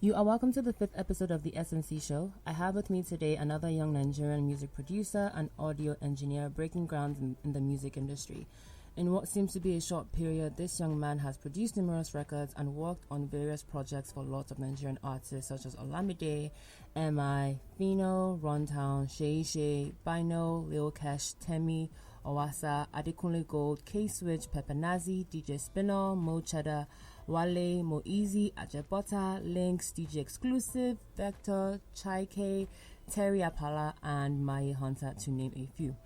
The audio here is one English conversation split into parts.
You are welcome to the 5th episode of the SNC show. I have with me today another young Nigerian music producer and audio engineer breaking ground in the music industry. In what seems to be a short period, this young man has produced numerous records and worked on various projects for lots of Nigerian artists such as Olamide, M.I., Fino, Runtown, Shei, Bino, Lil Kesh, Temi, Owasa, Adekunle Gold, K-Switch, Pepenazi, DJ Spinner, Mo Cheddar, Wale, Mo Easy, Ajebota, Lynx, DJ Exclusive, Vector, Chai K, Terry Apala, and Maye Hunter, to name a few.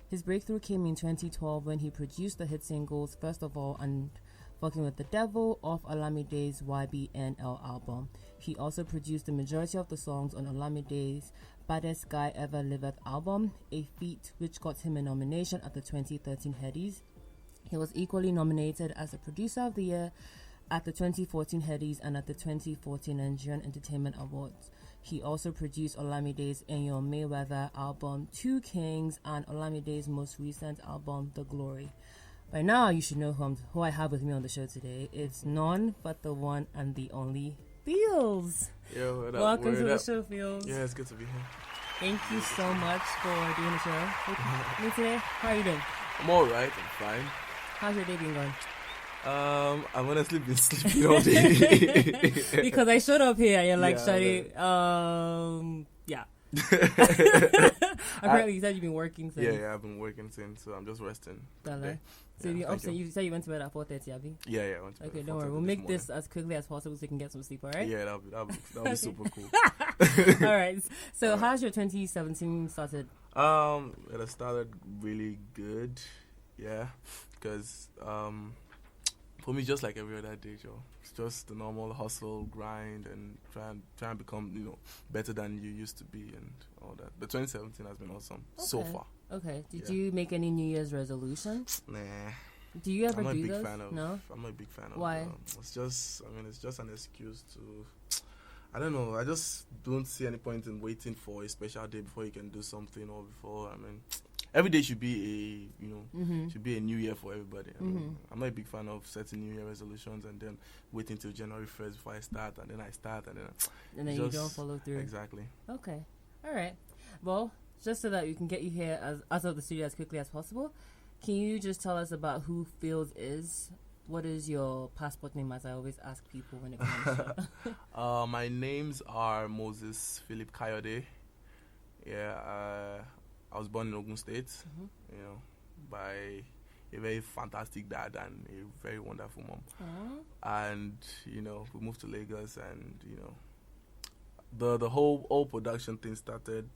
His breakthrough came in 2012 when he produced the hit singles First of All and Fucking with the Devil off Olamide's YBNL album. He also produced the majority of the songs on Olamide's Baddest Guy Ever Liveth album, a feat which got him a nomination at the 2013 Headies. He was equally nominated as the Producer of the Year at the 2014 Headies and at the 2014 Nigerian Entertainment Awards. He also produced Olamide's Enyo Mayweather album, Two Kings, and Olamide's most recent album, The Glory. By now, you should know who I have with me on the show today. It's none but the one and the only Pheelz. Yo, what up? Welcome to the show, Pheelz. Yeah, it's good to be here. Thank you so much for doing the show. Me today, how are you doing? I'm alright, I'm fine. How's your day been going? I've honestly been sleeping all day. Because I showed up here and you're like, yeah. Apparently you said you've been working since. Yeah, I've been working since, so I'm just resting. So you said you went to bed at 4:30, Abby? Yeah, I went to bed. Okay, don't worry. We'll make this as quickly as possible so you can get some sleep, alright? Yeah, that'll be super cool. Alright. So how's your 2017 started? It has started really good. Yeah. Because for me, just like every other day, Joe, it's just the normal hustle, grind, and try and become, better than you used to be and all that. But 2017 has been awesome so far. Okay. Did you make any New Year's resolutions? Nah. Do you ever do those? No? I'm not a big fan of. Why? It's just an excuse to. I don't know. I just don't see any point in waiting for a special day before you can do something or before. Every day should be should be a new year for everybody. I'm not a big fan of setting New Year resolutions and then waiting till January 1st before I start, and then I start, and then you don't follow through. Exactly. Okay. All right. Well, just so that we can get you here out of the studio as quickly as possible, can you just tell us about who Pheelz is? What is your passport name, as I always ask people when it comes to my names are Moses Philip Kayode. Yeah, I was born in Ogun State, by a very fantastic dad and a very wonderful mom. And, we moved to Lagos and, the whole production thing started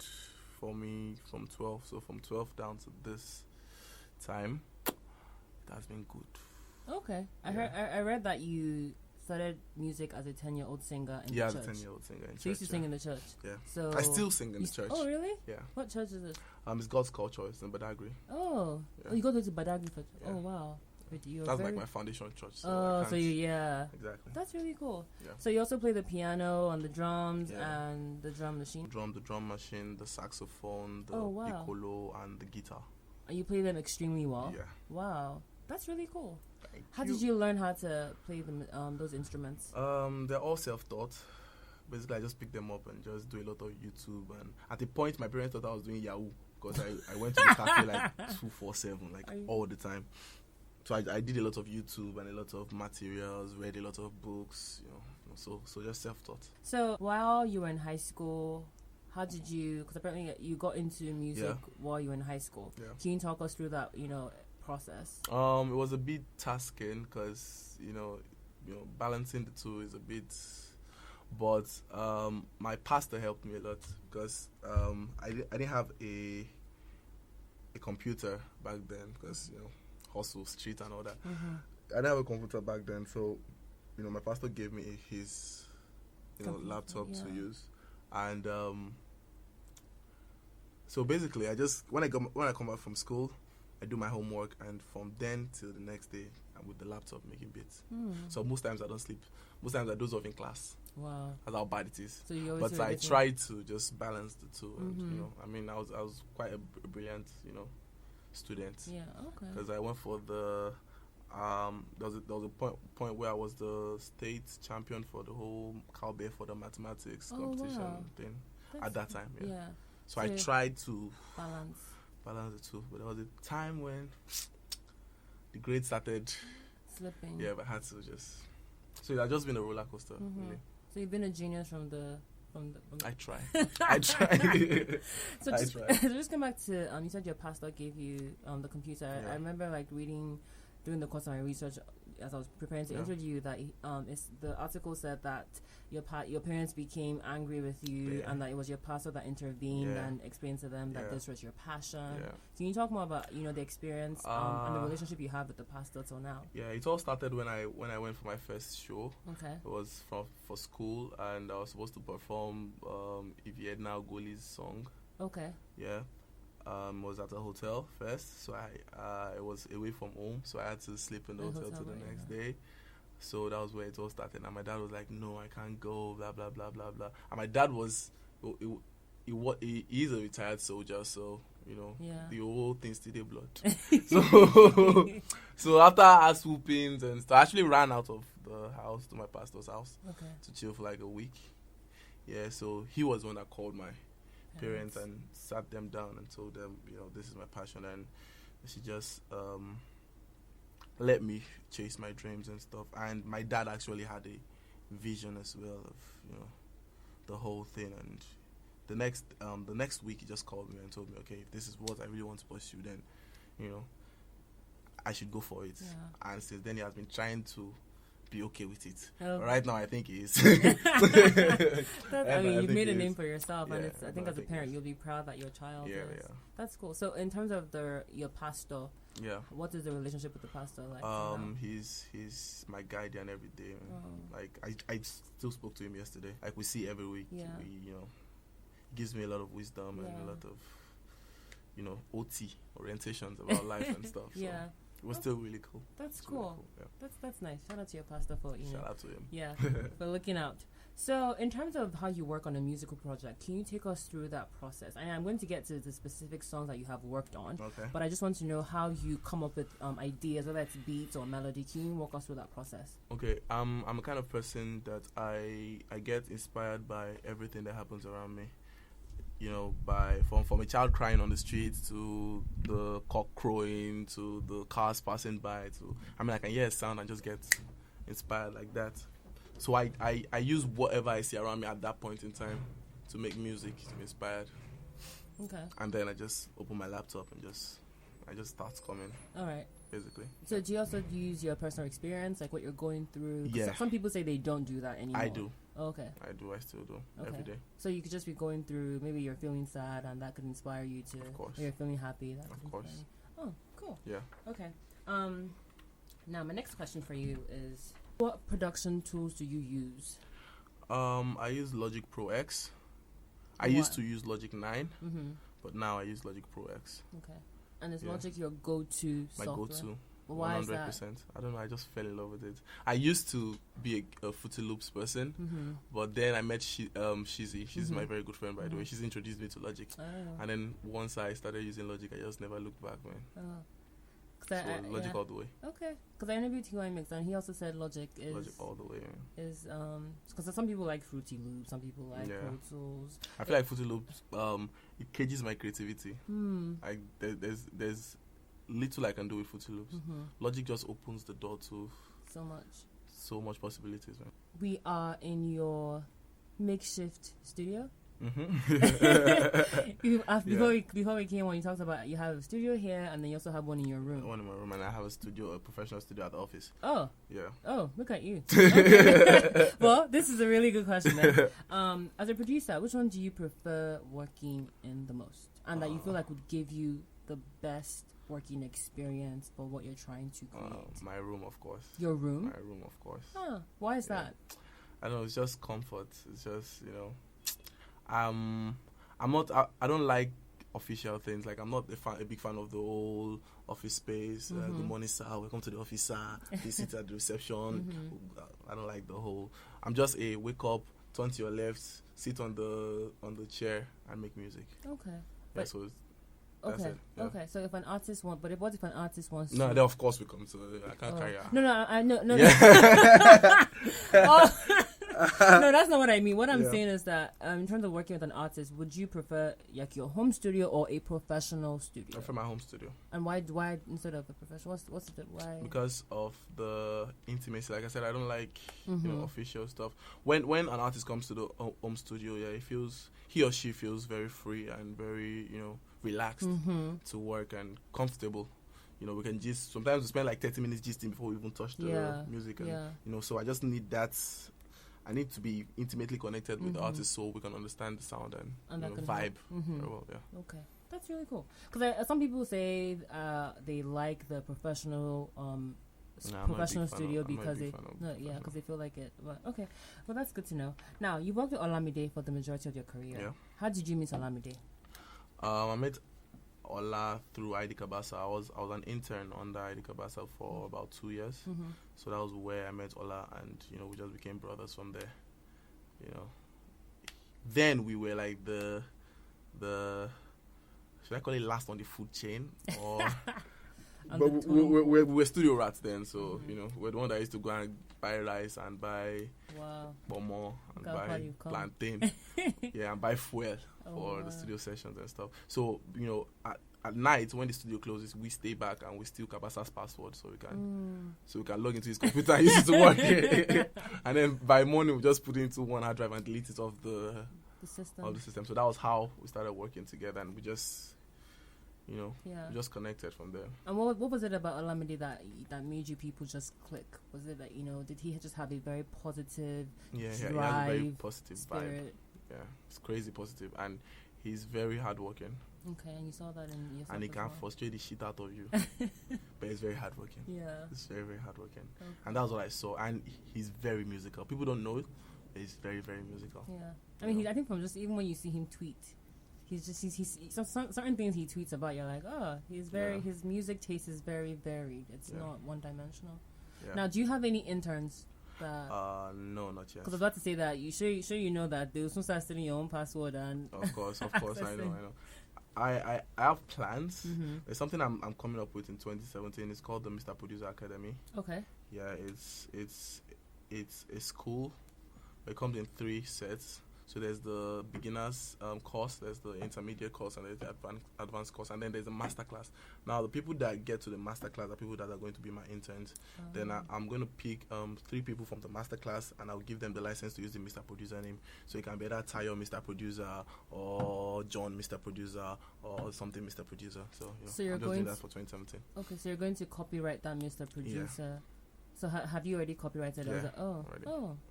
for me from 12. So from 12 down to this time, it has been good. Okay. I read that you started music as a 10-year-old singer in the church. Yeah, as a 10-year-old singer in church. So you used to sing in the church? Yeah. So I still sing in the church. Oh, really? Yeah. What church is it? It's God's Culture. It's in Badagry. Oh. Yeah. Oh, you go to Badagry for... Yeah. Oh, wow. That's like my foundation church. So Exactly. That's really cool. Yeah. So you also play the piano and the drums and the drum machine? The drum machine, the saxophone, the piccolo, and the guitar. And you play them extremely well? Yeah. Wow. That's really cool. How Thank you. did you learn how to play those instruments? They're all self-taught. Basically, I just pick them up and just do a lot of YouTube. And at the point, my parents thought I was doing Yahoo because I went to the cafe like 247, all the time. So I did a lot of YouTube and a lot of materials, read a lot of books, so just self-taught. So while you were in high school, how did you, because apparently you got into music while you were in high school. Yeah. Can you talk us through that, process? It was a bit tasking because, balancing the two is a bit, but my pastor helped me a lot because I didn't have a computer back then because, hustle, street and all that. I didn't have a computer back then, so my pastor gave me his laptop to use, and so basically I just when I come back from school, I do my homework, and from then till the next day with the laptop making beats. So most times I don't sleep. Most times I doze off in class. Wow. That's how bad it is. So you always But I try to just balance the two. And, I mean, I was quite a brilliant, student. Yeah, okay. Because I went for the there was a point where I was the state champion for the whole Calbe for the mathematics competition thing at that time. Yeah. So I tried to balance the two, but there was a time when the grades started slipping. Yeah, but I had to just. So it has just been a roller coaster. Really. So you've been a genius from the. I try. I try. So just come back to you said your pastor gave you the computer. I remember reading during the course of my research as I was preparing to interview you that the article said that your parents became angry with you and that it was your pastor that intervened and explained to them that this was your passion. Yeah. So can you talk more about the experience and the relationship you have with the pastor till now? Yeah, it all started when I went for my first show. Okay. It was for school and I was supposed to perform Iviedna Goli's song. Okay. Yeah. Was at a hotel first, so I was away from home, so I had to sleep in the hotel till the next day. So that was where it all started. And my dad was like, "No, I can't go." Blah blah blah blah blah. And my dad he is a retired soldier, so the whole thing still did blood. So after ass whoopings and stuff, I actually ran out of the house to my pastor's house to chill for like a week. Yeah, so he was the one that called my parents and sat them down and told them, this is my passion, and she just let me chase my dreams and stuff. And my dad actually had a vision as well of the whole thing. And the next week he just called me and told me, okay, if this is what I really want to pursue, then I should go for it. Yeah. And since then he has been trying to be okay with it. Right now, I think he is. You've made a name for yourself, and I think as a parent, you'll be proud that your child is. Yeah. That's cool. So, in terms of your pastor, what is the relationship with the pastor like? He's my guardian every day. I still spoke to him yesterday. We see every week. Yeah. He gives me a lot of wisdom and a lot of OT orientations about life and stuff. So. Yeah. It was still really cool. That's cool. Really cool. Yeah. That's nice. Shout out to your pastor for Shout out to him. Yeah, for looking out. So, in terms of how you work on a musical project, can you take us through that process? And I'm going to get to the specific songs that you have worked on. Okay. But I just want to know how you come up with ideas, whether it's beats or melody. Can you walk us through that process? Okay. I'm a kind of person that I get inspired by everything that happens around me. From a child crying on the streets to the cock crowing to the cars passing by I can hear a sound and just get inspired like that. So I use whatever I see around me at that point in time to make music, to be inspired. Okay. And then I just open my laptop and I just start coming. All right. Basically. So do you also use your personal experience, like what you're going through? Yeah. Some people say they don't do that anymore. I do. Oh, okay. I do. I still do. Every day. So you could just be going through, maybe you're feeling sad and that could inspire you to. Of course. Or you're feeling happy. Of course. Oh, cool. Yeah. Okay. Now my next question for you is, what production tools do you use? I use Logic Pro X. I used to use Logic 9, but now I use Logic Pro X. Okay. And is Logic your go-to software? My go-to. Why 100%. Is that? I don't know. I just fell in love with it. I used to be a Fruity Loops person, but then I met Shizzy. She's my very good friend, by the way. She's introduced me to Logic. Oh. And then once I started using Logic, I just never looked back, man. Oh. Logic all the way. Okay. Because I interviewed T.Y. Mix, and he also said Logic is... Logic all the way, man. Is, because some people like Fruity Loops, some people like Pro Tools. I feel like Fruity Loops, it cages my creativity. There's little I can do with Fruity Loops. Logic just opens the door to... So much possibilities, man. We are in your makeshift studio. Before we came on, you talked about you have a studio here and then you also have one in your room. One in my room, and I have a professional studio at the office. Oh. Yeah. Oh, look at you. Okay. Well, this is a really good question then. As a producer, which one do you prefer working in the most? And that you feel like would give you the best working experience for what you're trying to create? My room, of course. Your room? My room, of course. Huh. Why is that? I don't know, it's just comfort. It's just, I'm not. I don't like official things. Like I'm not a big fan of the whole office space. Good morning, sir. Welcome to the office, sir. Please sit at the reception. I don't like the whole. I'm just a wake up, turn to your left, sit on the chair, and make music. Okay. Yeah, so that's it. Yeah. Okay. So if an artist wants, what if an artist wants? No, to... then of course we come to. I can't carry out. No. I know. No. Yeah. No, that's not what I mean. What I'm saying is that in terms of working with an artist, would you prefer like your home studio or a professional studio? I prefer my home studio. And why instead of a professional? What's the why? Because of the intimacy. Like I said, I don't like official stuff. When an artist comes to the home studio, he or she feels very free and very relaxed to work and comfortable. We can just sometimes we spend like 30 minutes gisting before we even touch the music, and so I just need that. I need to be intimately connected with the artist so we can understand the sound and vibe very well. Yeah. Okay, that's really cool. Because some people say they like the professional studio because they feel like it. But okay, well that's good to know. Now you worked with Olamide for the majority of your career. Yeah. How did you meet Olamide? I met Ola through ID Cabasa. I was an intern under ID Cabasa for about 2 years. So that was where I met Ola, and we just became brothers from there. Then we were like the should I call it last on the food chain or but we were studio rats then, so we're the one that used to go and buy rice and buy bomo and buy plantain and buy fuel for the studio sessions and stuff. So at night when the studio closes, we stay back and we steal Cabasa's password so we can log into his computer and use it to work. And then by morning we just put it into one hard drive and delete it off the system. So that was how we started working together, and we just we just connected from there. And what was it about Olamide that made you people just click? Was it that did he just have a very positive drive, he has a very positive spirit? Vibe. Yeah, it's crazy positive, and he's very hardworking. Okay, and you saw that in yourself. And he can frustrate the shit out of you, but he's very hardworking. Yeah, he's very, very hardworking, and that's what I saw. And he's very musical. People don't know it, but he's very, very musical. Yeah, I mean, I think from just even when you see him tweet, he's certain things he tweets about. You're like, he's very his music taste is very varied. It's not one dimensional. Yeah. Now, do you have any interns? No, not yet. Because I was about to say that you sure that they will soon start stealing your own password and. Of course, I know. I have plans. There's something I'm coming up with in 2017. It's called the Mr. Producer Academy. Okay. Yeah, it's a school. It comes in 3 sets. So there's the beginners course, there's the intermediate course, and there's the advanced course, and then there's a master class. Now the people that get to the master class are people that are going to be my interns. Then I'm going to pick 3 people from the master class, and I'll give them the license to use the Mr. Producer name. So it can be either Tayo Mr. Producer or John Mr. Producer or something Mr. Producer. So I'm just doing that for 2017. Okay, so you're going to copyright that Mr. Producer. Yeah. So have you already copyrighted it? Yeah, already.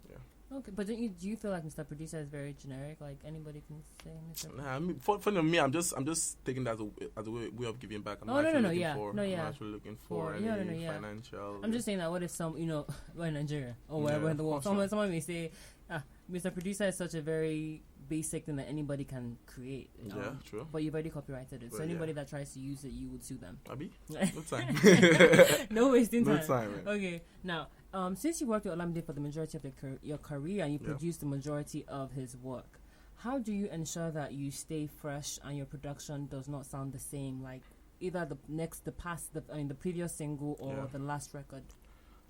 Yeah. Okay, but do you feel like Mr. Producer is very generic? Like anybody can say Mr. Producer? I mean, for me, I'm just taking that as a way of giving back. I'm not actually looking for any financial. I'm just saying that what if we're in Nigeria or wherever in the world, someone may say, Mr. Producer is such a very basic thing that anybody can create. True. But you've already copyrighted it, so anybody that tries to use it, you would sue them. Abi? No time. No wasting time. No time. Man. Okay, now. Since you worked with Olamide for the majority of your career and you produced the majority of his work, how do you ensure that you stay fresh and your production does not sound the same, like either the previous single or the last record?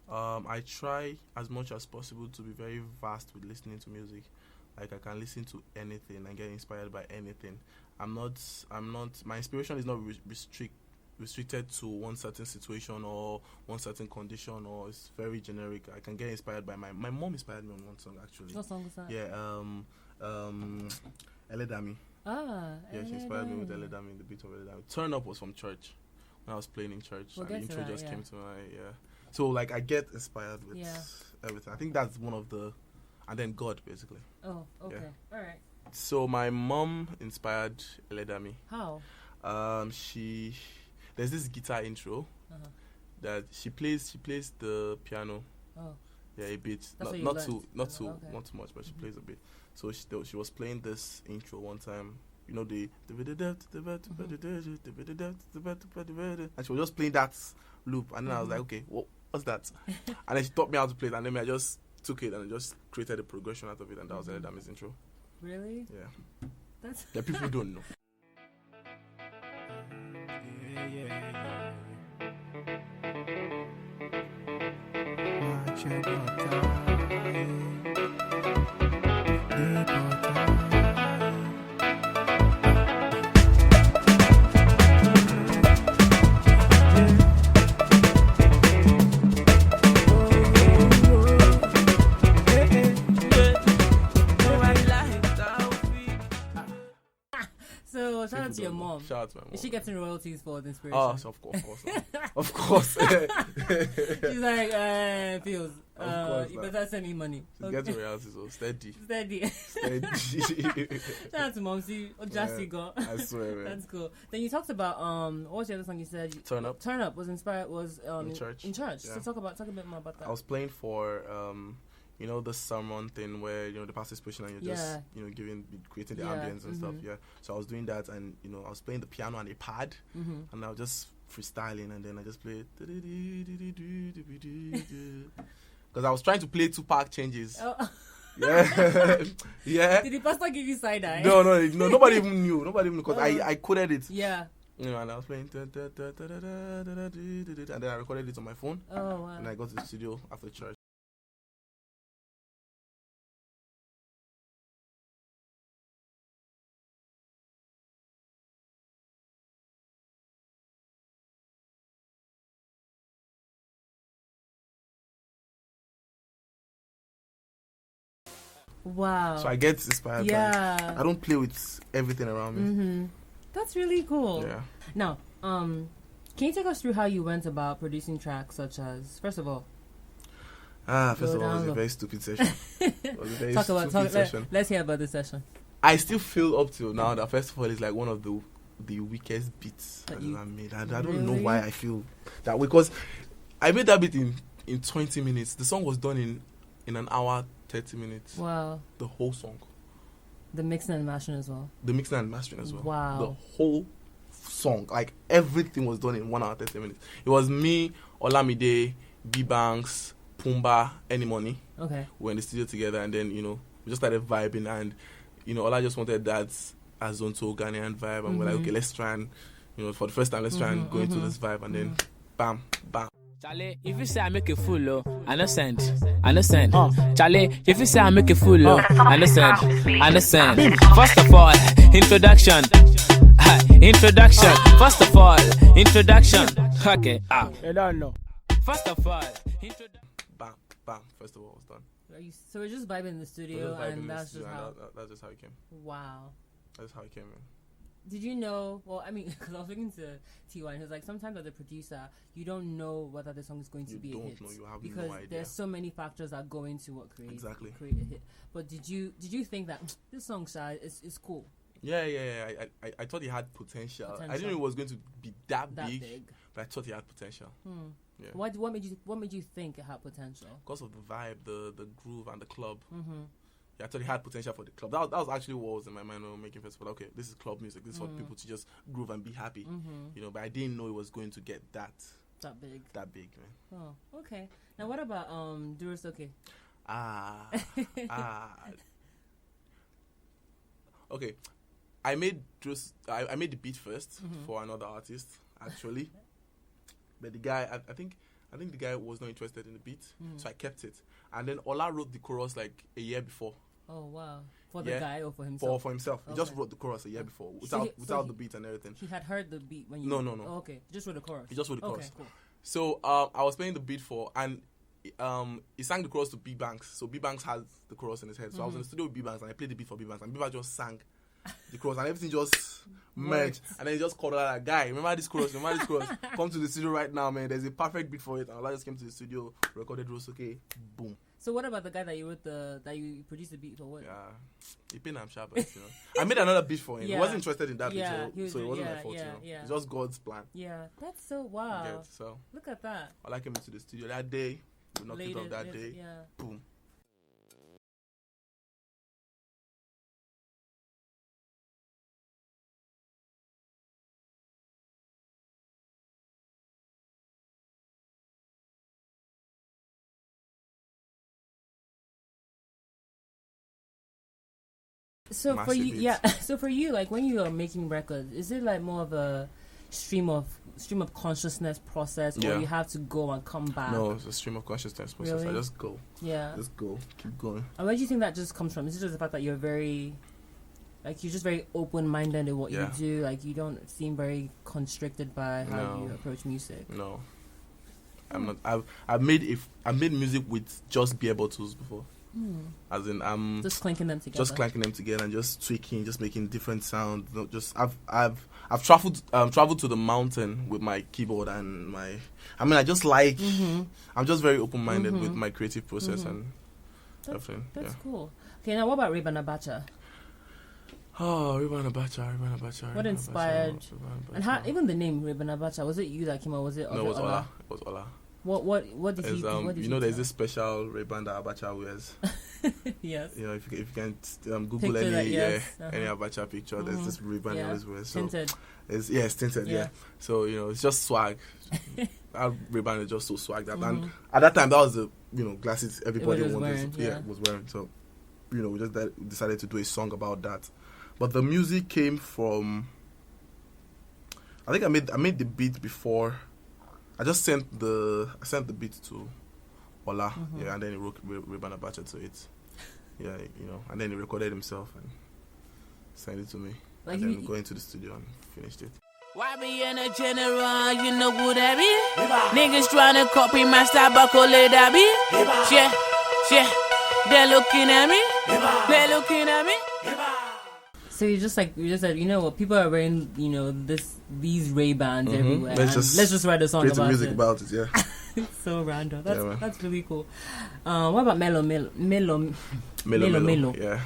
I try as much as possible to be very vast with listening to music. Like I can listen to anything and get inspired by anything. I'm not. My inspiration is not restricted to one certain situation or one certain condition, or it's very generic. I can get inspired by my mom inspired me on one song actually. What song was that? Eledami. She inspired me with Eledami, the beat of Eledami. Turn Up was from church when I was playing in church, and the intro just came to my So like I get inspired with everything. I think that's one of the, and then God basically. Oh, okay, all right. So my mom inspired Eledami. How? There's this guitar intro that she plays the piano. Oh. Yeah, a bit. Not too much, but she plays a bit. So she was playing this intro one time you know, the and she was just playing that loop, and then I was like, okay, what's that? And then she taught me how to play it, and then I just took it and I just created a progression out of it, and that was the Dami's intro. Really? Yeah. That's that people don't know. So shout out to your mom. Shout out to my mom. Is she getting royalties for the inspiration? Oh, so of course. Of course. She's like, Pheelz, you better send me money. She's getting royalties, so steady. Shout out to mom. See what Jassy got. I swear, man. That's cool. Then you talked about what was the other song you said? Turn Up. Turn Up was inspired in church. Yeah. So talk a bit more about that. I was playing for you know, the sermon thing where, you know, the pastor's preaching and you're just, you know, creating the ambience and stuff. Yeah. So I was doing that, and, you know, I was playing the piano on a pad, and I was just freestyling, and then I just played because I was trying to play Tupac changes. Oh. Yeah. Yeah. Did the pastor give you side eye? No, nobody even knew. Because I coded it. Yeah. You know, and I was playing, and then I recorded it on my phone. Oh, wow. And I got to the studio after church. Wow. So I get inspired by I don't play with everything around me. That's really cool. Yeah. Now, can you take us through how you went about producing tracks such as, first of all, it was a very stupid session. It was a very stupid session. Let's hear about the session. I still feel up till now that first of all it's like one of the weakest beats that I made. I don't know why I feel that way, because I made that beat in 20 minutes. The song was done in an hour 30 minutes. Wow. The whole song. The mixing and mastering as well. Wow. The whole song. Like, everything was done in 1 hour 30 minutes. It was me, Olamide, B Banks, Pumbaa, Any Money. Okay. We were in the studio together, and then, you know, we just started vibing, and, you know, Ola just wanted that Azonto Ghanaian vibe, and we're like, okay, let's try and, you know, for the first time, let's try and go into this vibe, and then bam, bam. Charlie, if you say I make a fool, I no send. Charlie, if you say I make a fool, I no send. First of all, introduction. First of all, introduction. Okay. I don't know. First of all, bam, bam. First of all, it was done. So we're just vibing in the studio, and that's just how. That's just how it came. Wow. That's how it came in. Did you know? Well, I mean, because I was speaking to T.Y. and he was like, sometimes as a producer, you don't know whether the song is going to be a hit. You don't know. You have because no idea. There's so many factors that go into what create a hit. But did you think that this song, Shah, is cool? Yeah. I thought it had potential. I didn't know it was going to be that big, but I thought it had potential. Yeah. What made you think it had potential? Because of the vibe, the groove, and the club. Yeah, I thought it had potential for the club. That was actually what was in my mind when we were making festival. Okay, this is club music. This is for people to just groove and be happy. You know, but I didn't know it was going to get that big. That big, man. Oh, okay. Now what about Durosoke? Okay. I made the beat first for another artist, actually. But the guy, I think the guy was not interested in the beat, so I kept it. And then Ola wrote the chorus like a year before. Oh wow! For the guy or for himself? For himself. Okay. He just wrote the chorus a year before without the beat and everything. He had heard the beet when you. No. Oh, okay, just wrote the chorus. He just wrote the chorus. Okay, cool. So I was playing the beat and he sang the chorus to B Banks. So B Banks has the chorus in his head. So I was in the studio with B Banks and I played the beat for B Banks, and B Banks just sang the chorus and everything just merged. And then he just called out like, guy, remember this chorus? Come to the studio right now, man. There's a perfect beat for it. And I just came to the studio, recorded Durosoke, boom. So what about the guy that you produced the beat for? What? Yeah, he paid him sharp, you know. I made another beat for him. He wasn't interested in that beat, so it wasn't my fault, you know. Yeah. It's just God's plan. Yeah, that's so wow. So look at that. I came into the studio that day. We knocked it off that day. Yeah. Boom. So for you, so for you, like when you are making records, is it like more of a stream of consciousness process, or you have to go and come back? No, it's a stream of consciousness process. Really? I just go. Yeah. Just go. Keep going. And where do you think that just comes from? Is it just the fact that you're very, like, you're just very open-minded in what you do? Like, you don't seem very constricted by how you approach music? No. I'm not. I've made music with just be able tools before. As in, I'm just clanking them together and just tweaking, just making different sounds. Not just I've traveled to the mountain with my keyboard and my. I mean, I just like. I'm just very open-minded with my creative process and everything. That's cool. Okay, now what about Ray-Ban Abacha? Oh, Ray-Ban Abacha. What inspired? And how even the name Ray-Ban Abacha, was it you that came up? Was it? No, it was Ola. It was Ola. What did he? You know, there's this special Ray-Ban that Abacha wears. Yes. You know, if you can Google Picture any that, any Abacha picture, there's this Ray-Ban he always wears. So tinted. It's tinted. Yeah. So it's just swag. Our Ray-Ban is just so swagged up, and at that time that was the glasses everybody was wearing. Was wearing. So we just decided to do a song about that. But the music came from. I think I made the beat before. I just sent the beat to Ola, and then he wrote Ray-Ban Abacha to it. Yeah, and then he recorded himself and sent it to me. Like and then go into the studio and finished it. Why be in a general, you know who that be? Niggas tryna copy my style, buckle it, that be? Yeah, they're looking at me. So you just said, what, people are wearing, these Ray-Bans everywhere. Let's just write a song about it. Create music about it, yeah. It's so random. That's really cool. What about Melo? Yeah.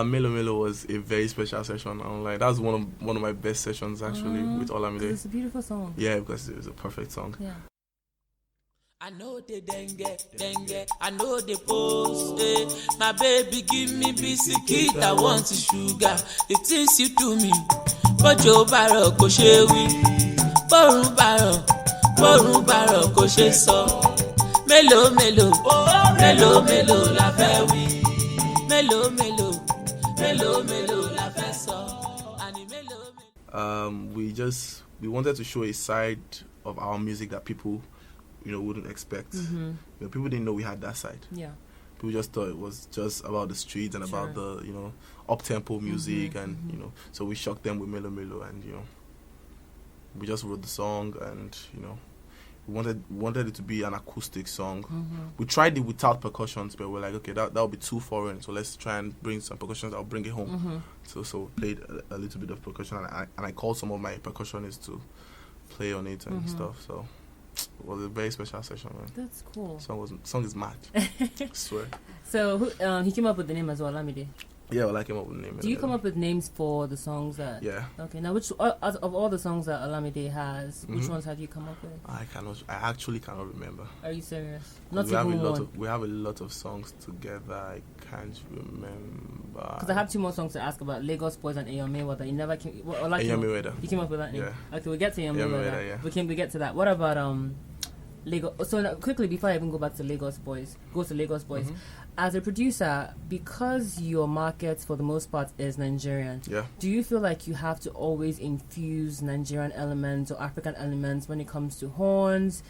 Melo was a very special session. That was one of my best sessions actually with Olamide. It's a beautiful song. Yeah, because it was a perfect song. Yeah. I know the dengue, I know the post, my baby give me biscuit, I want sugar, the things you do me, Bojo Baro ko she wi, Borun Baro ko she so, Melo la fe wi, Melo la fe so, ani melo. We wanted to show a side of our music that people wouldn't expect. People didn't know we had that side. Yeah. People just thought it was just about the streets and about the up-tempo music and so we shocked them with Melo and we just wrote the song and we wanted it to be an acoustic song. We tried it without percussions, but we're like, okay, that would be too foreign, so let's try and bring some percussions. I'll bring it home. So played a little bit of percussion and I called some of my percussionists to play on it and stuff. So it was a very special session, man. That's cool. Song is mad. I swear. So he came up with the name as well, Olamide? Yeah, I came up with the name. Do you come up with names for the songs that? Yeah. Okay. Now, which of all the songs that Olamide has, which ones have you come up with? I actually cannot remember. Are you serious? Not we have even one. We have a lot of songs together. I can't remember. Because I have two more songs to ask about: Lagos Boys and Ayo Mayweather. You never came. Ayo Mayweather. You came up with that name. Yeah. Okay, we'll get to Ayo Mayweather. Yeah. We get to that. What about Lagos? So now, quickly before I even go back to Lagos Boys, as a producer, because your market for the most part is Nigerian, do you feel like you have to always infuse Nigerian elements or African elements when it comes to horns,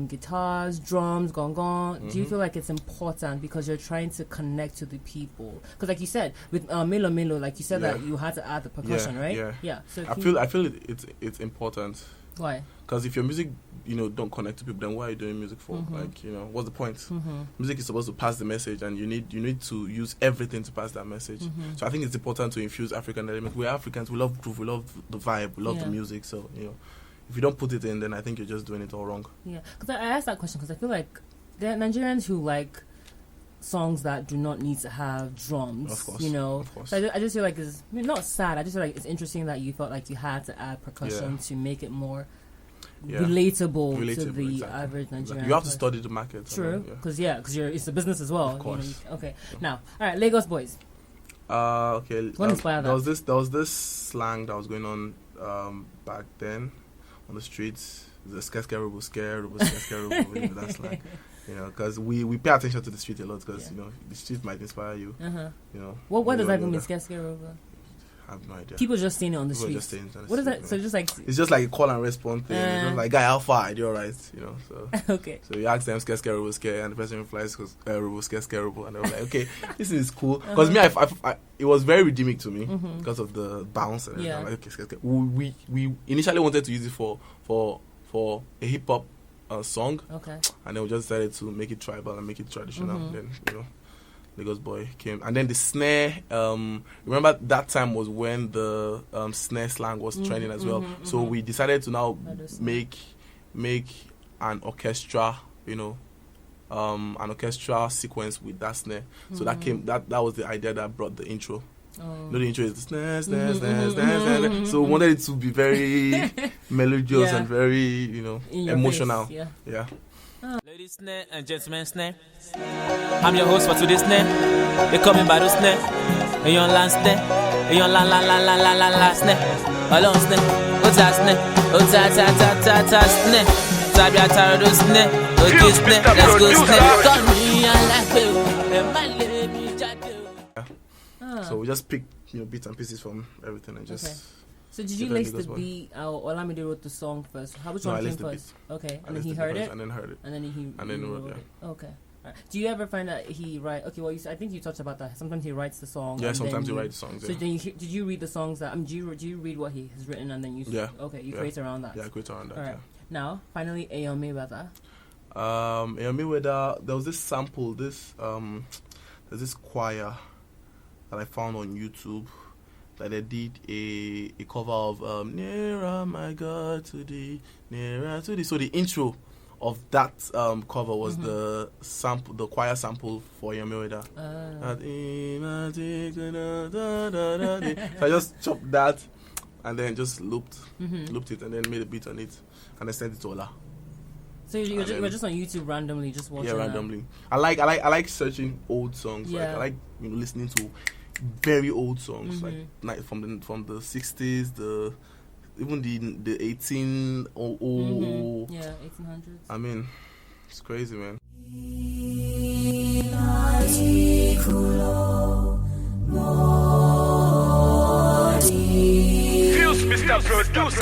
guitars, drums, gong? Do you feel like it's important because you're trying to connect to the people? Because like you said, with Melo, like you said that you had to add the percussion, right? Yeah. So I feel it's important. Why? Because if your music, don't connect to people, then what are you doing music for? What's the point? Music is supposed to pass the message, and you need to use everything to pass that message. So I think it's important to infuse African elements. We're Africans. We love groove. We love the vibe. We love the music. So if you don't put it in, then I think you're just doing it all wrong. Yeah, because I asked that question because I feel like there are Nigerians who like songs that do not need to have drums. Of course. Of course. So I just feel like it's not sad. I just feel like it's interesting that you felt like you had to add percussion to make it more relatable to the average Nigerian. You have to study the market. True, because it's a business as well. Of course. Okay. Now, all right, Lagos Boys. Okay. What inspired that? There was this slang that was going on back then on the streets. The scare, that slang. You know, because we pay attention to the street a lot because, you know, the street might inspire you. You know. What does that even mean, Skeskeroba? I have no idea. People just saying it on the street. What is that? So just like... It's just like a call and response thing. It's just like, guy, how far? I do alright, you know, so... Okay. So you ask them, scare, and the person replies, scare, and they're like, okay, this is cool. Because me, I it was very redeeming to me because of the bounce. And I'm like, okay, scare. We initially wanted to use it for a hip-hop song. Okay. And then we just decided to make it tribal and make it traditional. And then, you know, Lagos Boy came. And then the snare, remember that time was when the snare slang was trending as well. So we decided to now make an orchestra, you know, an orchestra sequence with that snare. So that was the idea that brought the intro. You know, the intro is the snare, snare. So we wanted it to be very melodious and very, you know, emotional. Face, yeah. Ladies snare and gentlemen snare, I'm your host for today's snare. They call me Bado snare. A young land snare. A young la snare. Alone snare. Ota snare. Ota snare. Tabia tarado snare. Okay snare. Let's go snare. Call me and like So we just picked, you know, bits and pieces from everything and just... Okay. So did you lace the beat? Olamide wrote the song first. Which one came first? Okay, and then he heard it. And then heard it. And then he wrote it. Okay. Right. Do you ever find that he write? Okay, well, I think you talked about that. Sometimes he writes the song. Yeah, sometimes he writes songs. So then did you read the songs that? Do you read what he has written and then you? Yeah. Okay, you create around that. Yeah, I create around that. All right. Now, finally, Ayo Mayweather. Ayo Mayweather. There was this sample. There's this choir that I found on YouTube. That they did a cover of Nearer My God to Thee, Nearer to Thee. So the intro of that cover was the choir sample for Ayo Mayweather. So I just chopped that and then just looped it and then made a beat on it and I sent it to Ola. So you're just on YouTube randomly, just watching. Yeah, randomly. I like searching old songs. Yeah. Like I like listening to very old songs, like from the 60s, even the 1800s. I mean, it's crazy, man. Pheelz, Mr. Producer.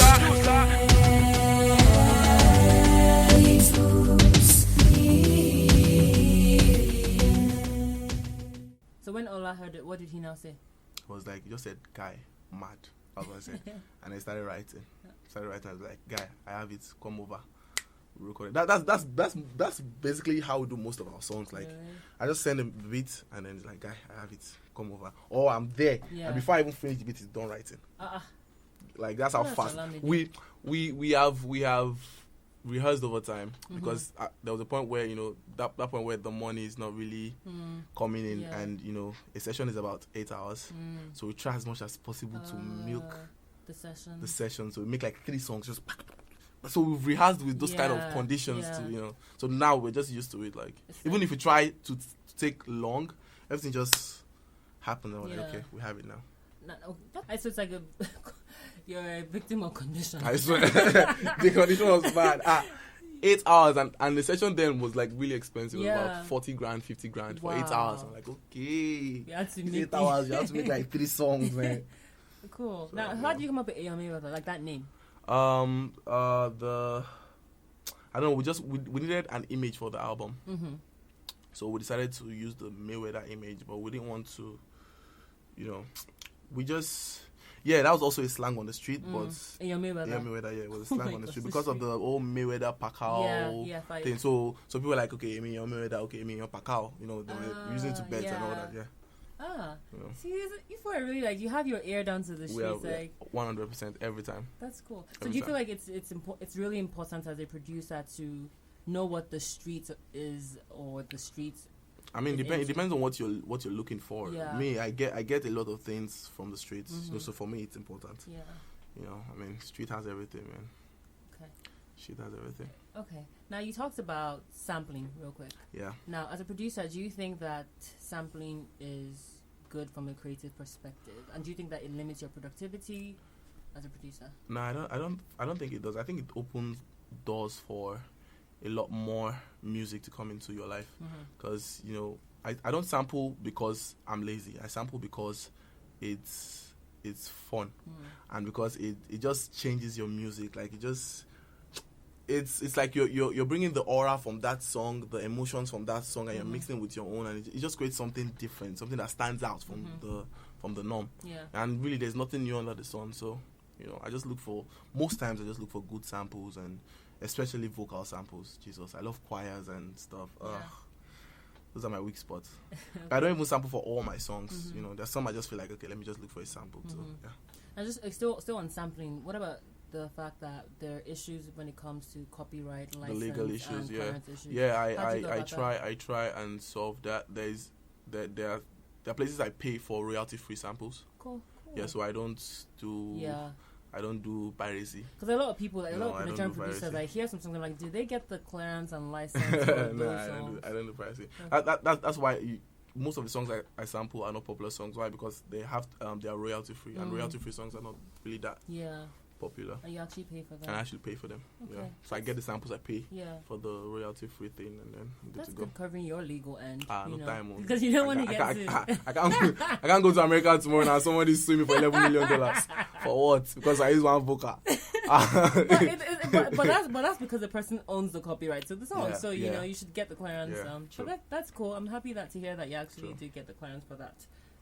So when Ola heard it, what did he now say? It was like, he just said, guy, mad. That's what I said. And I started writing. I was like, guy, I have it, come over. We record it. That's basically how we do most of our songs. Like, I just send him the beat and then it's like, guy, I have it, come over. Or I'm there. And before I even finish the beat, he's done writing. Like, that's how fast. We have rehearsed over time because there was a point where, you know, that point where the money is not really coming in and, you know, a session is about 8 hours. So we try as much as possible to milk the session. So we make like 3 songs just... So we've rehearsed with those kind of conditions to, you know. So now we're just used to it. Like, even if we try to take long, everything just happens. And we're like, okay, we have it now. So it's like you're a victim of condition. I swear. The condition was bad. 8 hours and the session then was like really expensive. It was about 40 grand, 50 grand for 8 hours. I'm like, okay. 8 hours, you have to make like 3 songs, man. Cool. So, now, how do you come up with Ayo Mayweather, like that name? I don't know. We needed an image for the album, so we decided to use the Mayweather image, but we didn't want to, you know, we just that was also a slang on the street, but Ayo Mayweather, it was a slang on the street because of the old Mayweather Pacquiao thing. So people were like, okay, Ayo Mayweather, okay, Ayo Pacquiao, you know, they were using it to bet and all that, You know. See, you feel really like you have your ear down to the streets, like 100% every time. That's cool. So do you feel like it's really important as a producer to know what the street is or the streets? I mean, it depends on what you're looking for. Yeah. Me, I get a lot of things from the streets, so for me it's important. Yeah. You know, I mean, street has everything, man. Okay. Street has everything. Okay. Now you talked about sampling real quick. Yeah. Now, as a producer, do you think that sampling is good from a creative perspective, and do you think that it limits your productivity as a producer? No, I don't think it does. I think it opens doors for a lot more music to come into your life. Because, you know, I don't sample because I'm lazy. I sample because it's fun. And because it just changes your music. Like, it's like you're bringing the aura from that song, the emotions from that song, and you're mixing with your own, and it just creates something different, something that stands out from the norm. Yeah. And really, there's nothing new under the sun. So, you know, most times I just look for good samples, and especially vocal samples. Jesus, I love choirs and stuff. Those are my weak spots. I don't even sample for all my songs. You know, there's some I just feel like, okay, let me just look for a sample. So, yeah. And just still on sampling. What about the fact that there are issues when it comes to copyright, license, the legal issues? and Yeah, clearance issues? yeah. I try and solve that. There are places I pay for royalty-free samples. Cool. Yeah, so I don't do. Yeah. I don't do piracy. Because a lot of people, a lot of Nigerian producers, I hear something like, do they get the clearance and license? No, I don't do piracy. Okay. That's why most of the songs I sample are not popular songs. Why? Because they have they are royalty free, and royalty free songs are not really that popular. And you actually pay for them? And I actually pay for them. Okay. Yeah. So I get the samples, I pay for the royalty free thing, and then I'm good to go. That's good, covering your legal end. No time. Because you don't want to get sued. I can't go to America tomorrow and somebody's suing me for $11 million. For what? Because I use one vocal. but that's because the person owns the copyright to the song. So you know you should get the clearance. But that's cool. I'm happy to hear that you actually do get the clearance for that.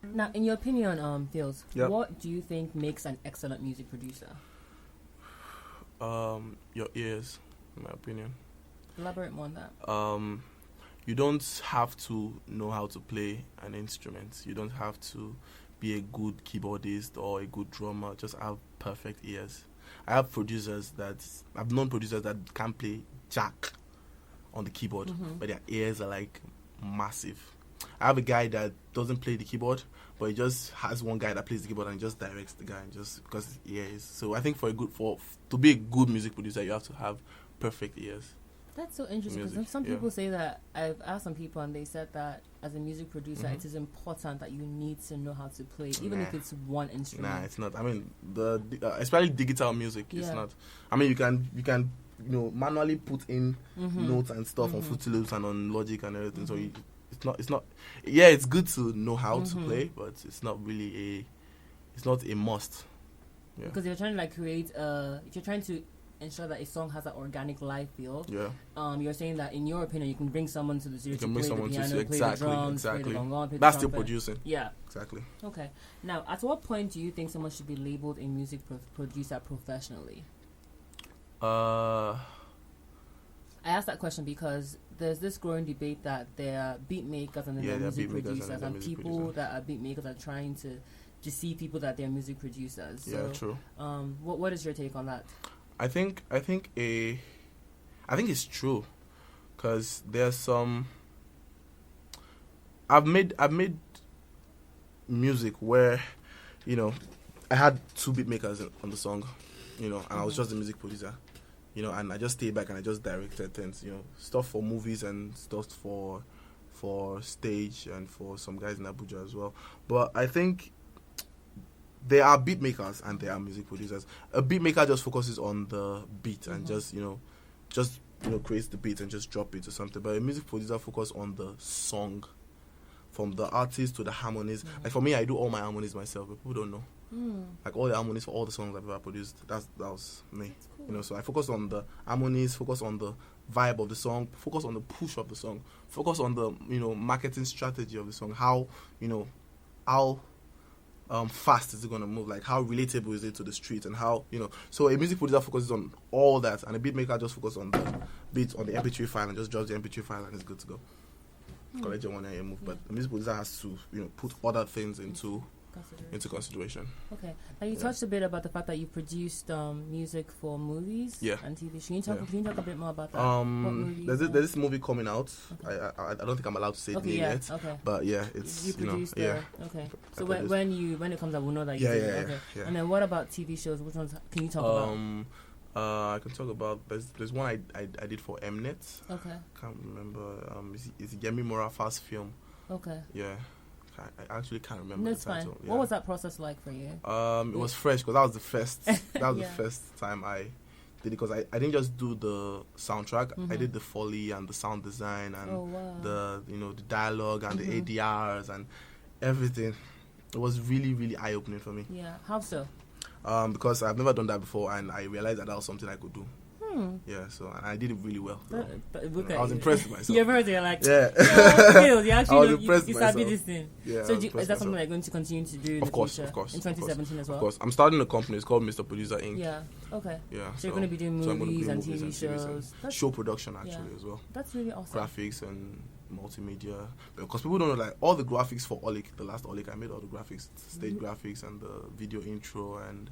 Now, in your opinion, Pheelz, what do you think makes an excellent music producer? Your ears, in my opinion. Elaborate more on that. You don't have to know how to play an instrument. You don't have to be a good keyboardist or a good drummer. Just have perfect ears. I've known producers that can't play jack on the keyboard, but their ears are like massive. I have a guy that doesn't play the keyboard, but he just has one guy that plays the keyboard and just directs the guy, just because his ears. So I think to be a good music producer, you have to have perfect ears. That's so interesting, because some people say that. I've asked some people and they said that as a music producer, it is important that you need to know how to play, even if it's one instrument. Nah, it's not. I mean, especially digital music, it's not. I mean, you can manually put in notes and stuff on Fruity Loops and on Logic and everything. So it's not. Yeah, it's good to know how to play, but it's not really it's not a must. Yeah. Because you're trying to if you're trying to ensure that a song has an organic live feel. Yeah. You're saying that in your opinion, you can bring someone to the studio to play the piano, play the drums, play the bongo, play the That's still producing. Yeah. Exactly. Okay. Now, at what point do you think someone should be labeled a music producer professionally? I asked that question because there's this growing debate that there are beat makers and then there are music producers, and people that are beat makers are trying to deceive people that they're music producers. So, true. What is your take on that? I think it's true, because there's some. I've made music where, I had two beat makers on the song, and I was just the music producer, and I just stayed back and I just directed things, stuff for movies and stuff for stage and for some guys in Abuja as well. But I think there are beat makers and there are music producers. A beat maker just focuses on the beat and just creates the beat and just drop it or something. But a music producer focuses on the song, from the artist to the harmonies. Like for me, I do all my harmonies myself, but people don't know. Like all the harmonies for all the songs I've ever produced, that was me. Cool. So I focus on the harmonies, focus on the vibe of the song, focus on the push of the song, focus on the marketing strategy of the song. How fast is it gonna move? Like how relatable is it to the street, and how So a music producer focuses on all that, and a beat maker just focuses on the beat on the MP3 file and just drops the MP3 file and it's good to go. Collect your 1 AM move, but the music producer has to put other things into consideration. Okay, now you touched a bit about the fact that you produced music for movies and TV. Can you talk a bit more about that? There's this movie coming out. Okay. I don't think I'm allowed to say the name yet. Okay. But it's you produced okay. So when it comes out, we'll know that you did it. Okay. Yeah. And then what about TV shows? Which ones can you talk about? I can talk about there's one I did for Mnet. Okay. Can't remember. It's Yemi Morafa's film. Okay. Yeah. I actually can't remember. That's the title. Fine. Yeah. What was that process like for you? It was fresh because that was the first. The first time I did it because I didn't just do the soundtrack. I did the Foley and the sound design and the the dialogue and the ADRs and everything. It was really, really eye opening for me. Yeah, how so? Because I've never done that before, and I realized that was something I could do. Yeah, so and I did it really well. So, I was impressed with myself. You're like, yeah. You actually I was impressed you with started myself. this thing. Yeah, So is that something you're going to continue to do in the future? Of course. In 2017 as well? Of course. I'm starting a company. It's called Mr. Producer Inc. Yeah, okay. Yeah. So you're going to be doing movies and TV shows. Show production, actually, as well. That's really awesome. Graphics and multimedia. Because people don't know, like, all the graphics for Olik, the last Olik, I made all the graphics, stage graphics and the video intro and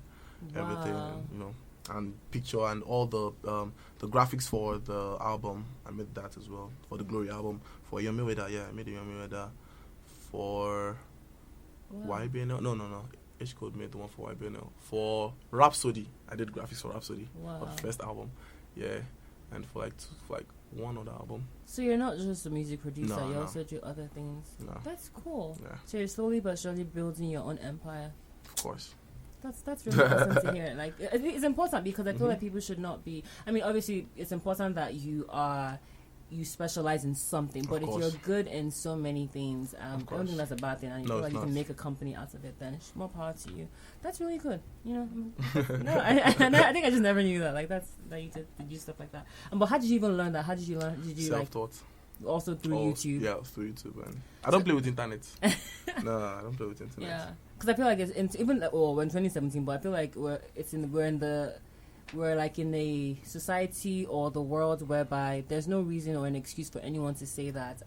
everything, and picture and all the graphics for the album. I made that as well for the Glory album. For Yomi Weda, I made the Yomi Weda for YBNL. No. H Code made the one for YBNL. For Rhapsody, I did graphics for Rhapsody for the first album. Yeah, and for like one other album. So you're not just a music producer; you No. also do other things. No. That's cool. Yeah. So you're slowly but surely building your own empire. Of course. That's really awesome to hear. Like, I think it's important because I feel like people should not be. I mean, obviously, it's important that you specialize in something. But if you're good in so many things, I don't think that's a bad thing. And you feel like you can make a company out of it, then more power to you. That's really good. No, I think I just never knew that. Like that you did do stuff like that. But how did you even learn that? How did you learn? Did you Self-taught. Also through YouTube? Yeah, through YouTube. And I don't play with internet. No, I don't play with internet. Yeah, because I feel like it's even when 2017, but I feel like we're like in a society or the world whereby there's no reason or an excuse for anyone to say that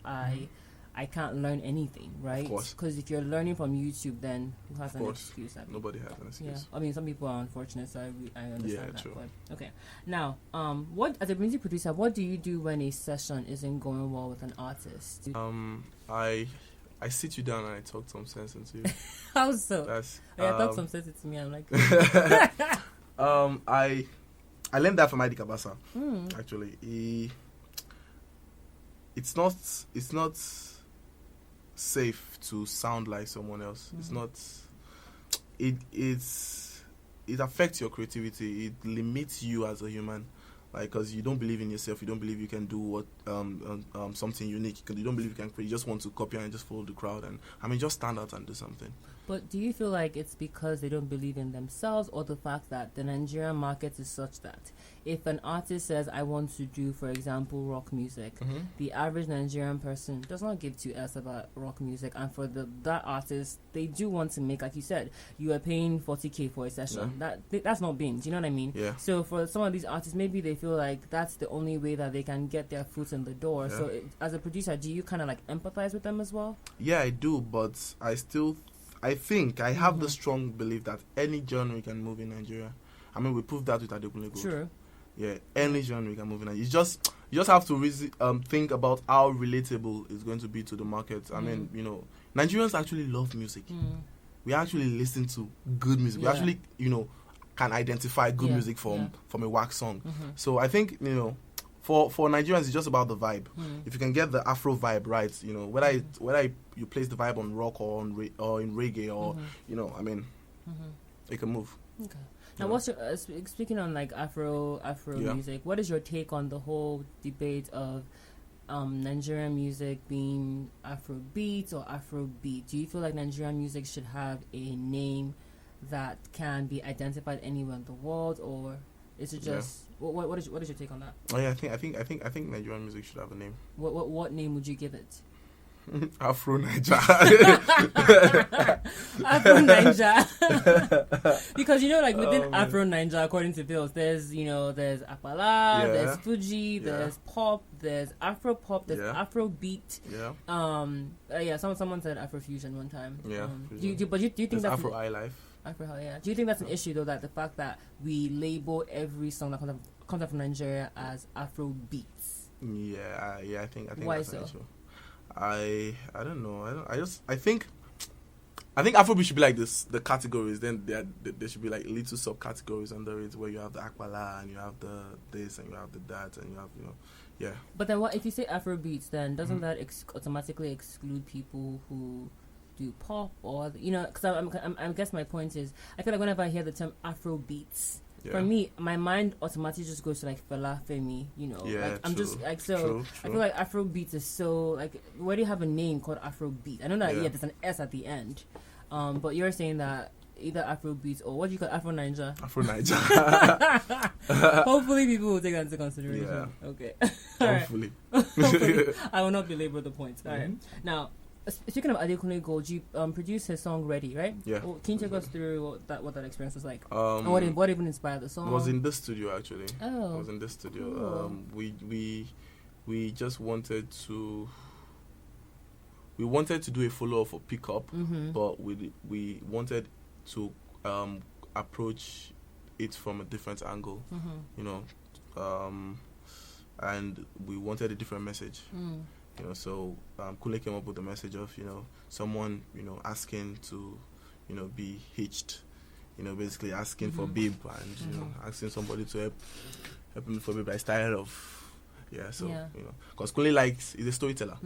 I can't learn anything, right? Of course. Because if you're learning from YouTube, then who has an excuse? Nobody has an excuse. Yeah, I mean, some people are unfortunate, so I understand that. True. But, okay, now, what as a music producer, what do you do when a session isn't going well with an artist? I sit you down and I talk some sense into you. How so? Talk some sense into me. I'm like, I learned that from ID Cabasa. Actually, it's not safe to sound like someone else. It's not. It affects your creativity. It limits you as a human. Like, because you don't believe in yourself, you don't believe you can do what something unique. You don't believe you can create. You just want to copy and just follow the crowd, and just stand out and do something. But do you feel like it's because they don't believe in themselves, or the fact that the Nigerian market is such that if an artist says, I want to do, for example, rock music, the average Nigerian person does not give 2 F's about rock music, and for that artist, they do want to make, like you said, you are paying 40K for a session. That's not beans, you know what I mean? Yeah. So for some of these artists, maybe they feel like that's the only way that they can get their foot in the door. Yeah. So as a producer, do you kind of like empathize with them as well? Yeah, I do, but I think I have the strong belief that any genre can move in Nigeria. I mean, we proved that with Adekunle Gold. True. Yeah, any genre can move in Nigeria. You just have to think about how relatable it's going to be to the market. I mean, Nigerians actually love music. We actually listen to good music. Yeah. We actually, can identify good music from a wax song. So I think, for Nigerians, it's just about the vibe. If you can get the Afro vibe right, whether you place the vibe on rock or in reggae or it can move. Okay. Now, what's your speaking on like Afro music? What is your take on the whole debate of Nigerian music being Afrobeat or Afrobeat? Do you feel like Nigerian music should have a name that can be identified anywhere in the world, or is it just what is your take on that? Oh yeah, I think Nigerian music should have a name. What name would you give it? Afro Niger. Afro Niger. Because within Afro Niger, according to Pheelz, there's Apala, there's Fuji, there's pop, there's Afro pop, there's Afro beat. Someone said Afro fusion one time. Do you think that's Afro high life? Do you think that's an issue though, that the fact that we label every song that comes out from Nigeria as Afro beats? I think why that's so? an issue. I don't know. I think Afrobeat should be like this. The categories, then there should be like little subcategories under it, where you have the Aquala and you have the this and you have the that and you have But then what if you say Afrobeats? Then doesn't that automatically exclude people who do pop or because I guess my point is, I feel like whenever I hear the term Afrobeats, for me, my mind automatically just goes to like Fela Femi, you know. Yeah, like, I'm true, just like, so true. I feel like Afrobeat is so like, where do you have a name called Afrobeat? I know that there's an S at the end, but you're saying that either Afrobeat or what do you call Afro Niger? Afro Niger. Hopefully people will take that into consideration. Yeah. Okay. Hopefully. Hopefully. I will not belabor the point. Mm-hmm. All right. Now, speaking of Adekunle Gold, you produced his song Ready, right? Yeah. Well, can you take us through what that experience was like? Um, and what even inspired the song? It was in this studio actually. Oh. It was in this studio. Cool. We just wanted to. We wanted to do a follow-up for Pickup, but we wanted to approach it from a different angle, you know, and we wanted a different message, you know. So Kule came up with the message of, you know, someone, you know, asking to, you know, be hitched, you know, basically asking for babe and you know, asking somebody to help him for babe. I started off. Yeah, so, you know, because Kule he's a storyteller,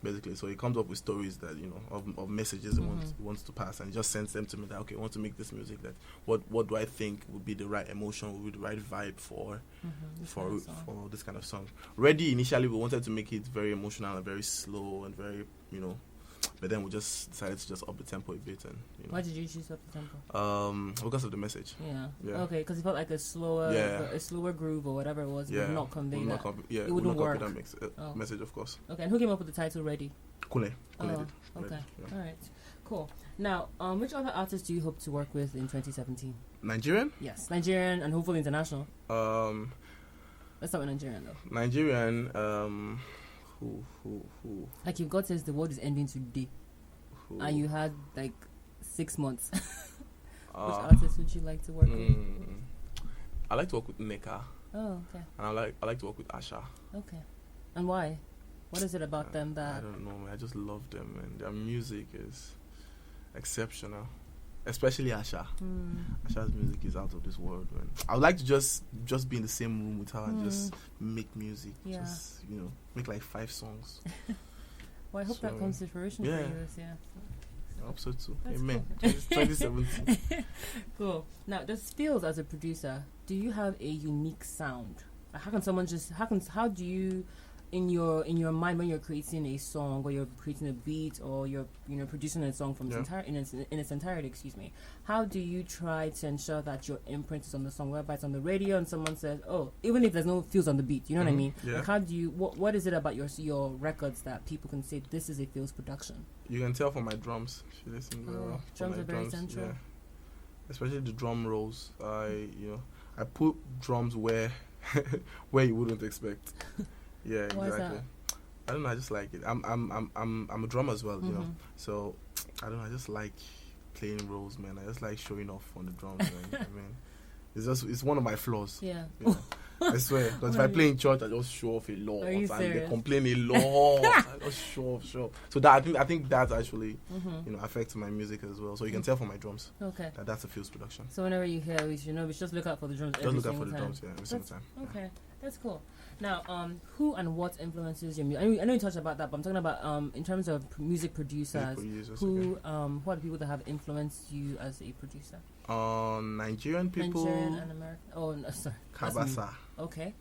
basically. So he comes up with stories that, you know, of messages he wants to pass, and he just sends them to me that, okay, I want to make this music, that what do I think would be the right emotion, would be the right vibe for this kind of song. Ready, initially we wanted to make it very emotional and very slow and very, you know, but then we just decided to just up the tempo a bit, and you know. Why did you choose up the tempo? Because of the message. Yeah. Okay, because it felt like a slower groove or whatever it was would not convey that. It wouldn't work. That message, of course. Okay, and who came up with the title Ready? Kule did. Okay. Ready, yeah. All right. Cool. Now, which other artists do you hope to work with in 2017? Nigerian? Yes, Nigerian and hopefully international. Let's start with Nigerian though. Nigerian. Who? Like if God says the world is ending today, and you had like 6 months, which artists would you like to work with? I like to work with Neka. Oh, okay. And I like to work with Asha. Okay. And why? What is it about them that? I don't know, man. I just love them, and their music is exceptional. Especially Asha. Asha's music is out of this world, man. I would like to just be in the same room with her and just make music. Yeah. Just, you know, make like 5 songs. Well, I hope that comes to fruition for you this year. I hope so too. That's Amen. Cool. 2017. Cool. Now, does Pheelz as a producer, do you have a unique sound? How do you, in your mind, when you're creating a song or you're creating a beat or you're, you know, producing a song from in its entirety, how do you try to ensure that your imprint is on the song, whereby it's on the radio and someone says, oh, even if there's no Pheelz on the beat, you know what I mean? Yeah. Like, how do you, what is it about your records that people can say this is a Pheelz production? You can tell from my drums. She listens very well. Drums are very central. Yeah. Especially the drum rolls. I put drums where you wouldn't expect. Yeah, Why exactly. is that? I don't know. I just like it. I'm a drummer as well, you know. So I don't know. I just like playing roles, man. I just like showing off on the drums, man. I mean, it's one of my flaws. Yeah. You know? I swear. Because if I play in church, I just show off a lot, and serious? they complain a lot. I just show off. So that I think that actually, you know, affects my music as well. So you can tell from my drums. Okay. That's a Pheelz production. So whenever you hear, we should just look out for the drums. Just look out for the drums, every single time. Okay, that's cool. Now, who and what influences your music? I know you touched about that, but I'm talking about in terms of music producers. Who are the people that have influenced you as a producer? Nigerian people. Nigerian and American. Oh, no, sorry. Cabasa. Okay.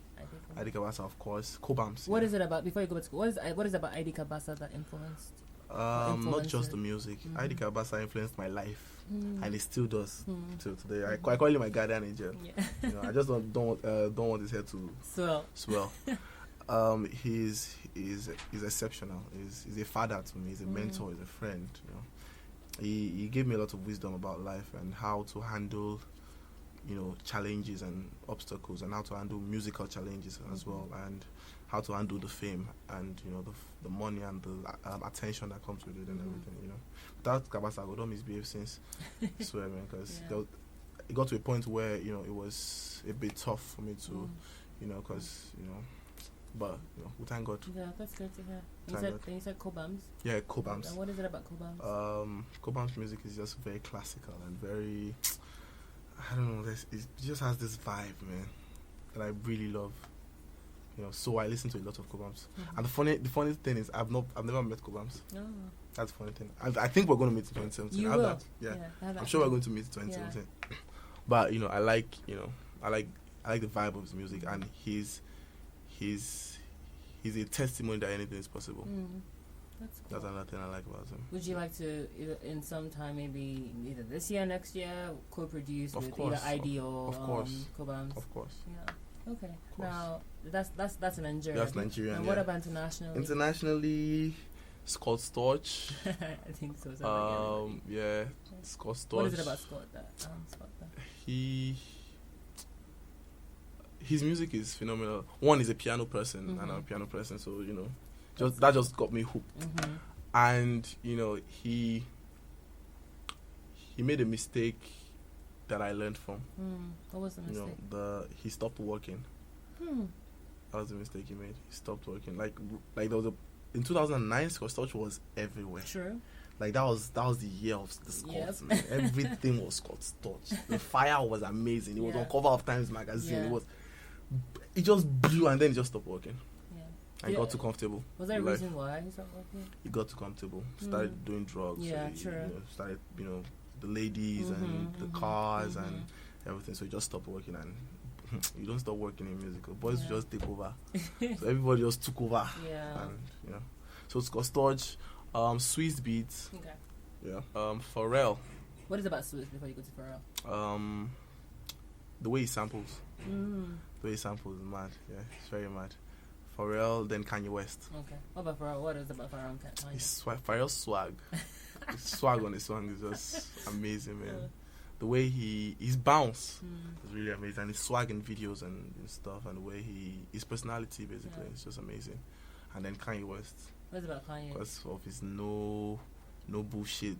ID Cabasa, of course. Cobams. What is it about? Before you go back to school, what is it about ID Cabasa that influenced? Not just the music. ID Cabasa influenced my life, and it still does till today. I call him my guardian angel. Yeah. You know, I just don't want his head to swell. He's exceptional. He's a father to me. He's a mentor. He's a friend. You know, he gave me a lot of wisdom about life and how to handle, you know, challenges and obstacles, and how to handle musical challenges as well, and how to handle the fame and, you know, the money and the attention that comes with it and everything, you know. Without Cabasa, I don't misbehave since. I swear, man, because it got to a point where, you know, it was a bit tough for me to, you know, because, you know, but, you know, we thank God. Yeah, that's good to hear. You said Cobams? Yeah, Cobams. And what is it about Cobams? Cobams music is just very classical and very, I don't know, it just has this vibe, man, that I really love. You know, so I listen to a lot of Cobams. And the funny thing is, I've never met Cobams. No. That's the funny thing. I think we're going to meet in 2017. You will. I'm sure we're going to meet in 2017. But, you know, I like I like the vibe of his music, and he's a testimony that anything is possible. That's cool. That's another thing I like about him. Would you like to, in some time, maybe either this year, next year, co-produce with either ID or Cobams? Of course. Yeah. Okay. Now that's in Nigeria. That's Nigerian. And what about internationally? Internationally, Scott Storch. I think so. Yeah, Scott Storch. What is it about Scott that? His music is phenomenal. One is a piano person, and I'm a piano person, so that just got me hooked. And he made a mistake that I learned from. What was the mistake? He stopped working. That was the mistake he made. He stopped working. Like there was in 2009, Scott Storch was everywhere. True. Like that was the year of the Scots. Yep. Everything was Scott Storch. The fire was amazing. It was on cover of Times magazine. Yeah. It just blew, and then it just stopped working. Yeah. And got too comfortable. Was there a reason why he stopped working? He got too comfortable. Started doing drugs. Yeah, so true. Started, the ladies and the cars and everything. So he just stopped working, and you don't stop working in musical. Boys just take over. So everybody just took over. Yeah. And so it's got Storch, Swiss Beats. Okay. Yeah. Pharrell. What is it about Swiss before you go to Pharrell? The way he samples. The way he samples is mad. Yeah, it's very mad. Pharrell, then Kanye West. Okay. What about Pharrell? What is it about Pharrell and Kanye? Pharrell's swag. His swag on his song is just amazing, man. Yeah. The way his bounce is really amazing, and his swag in videos and stuff, and the way his personality basically is just amazing. And then Kanye West. What is it about Kanye? Because of his no bullshit.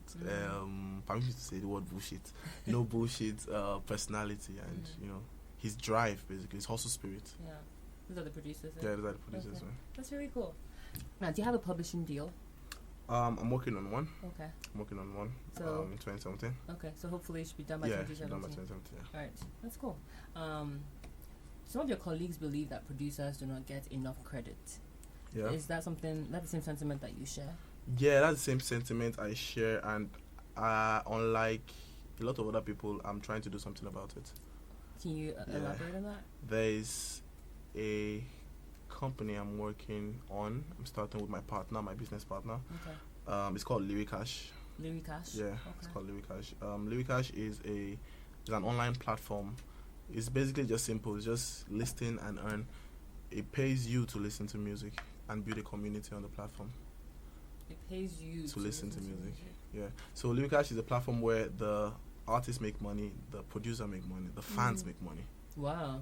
Permit me to say the word bullshit. No bullshit personality, and his drive basically, his hustle spirit. Yeah. These are the producers. Yeah, these are the producers. Okay. Man. That's really cool. Now, do you have a publishing deal? I'm working on one. Okay. I'm working on one. So in 2017. Okay, so hopefully it should be done by 2017. Done by 2017. Yeah. All right, that's cool. Some of your colleagues believe that producers do not get enough credit. Yeah. Is that the same sentiment that you share? Yeah, that's the same sentiment I share, and unlike a lot of other people, I'm trying to do something about it. Can you elaborate on that? There is a company I'm working on. I'm starting with my business partner. Okay. It's called Lyricash. Lyricash? Yeah, okay. It's called Lyricash. Lyricash is an online platform. It's basically just simple. It's just listen and earn. It pays you to listen to music and build a community on the platform. It pays you to listen to music. Yeah. So Lyricash is a platform where the artists make money, the producer make money, the fans make money. Wow.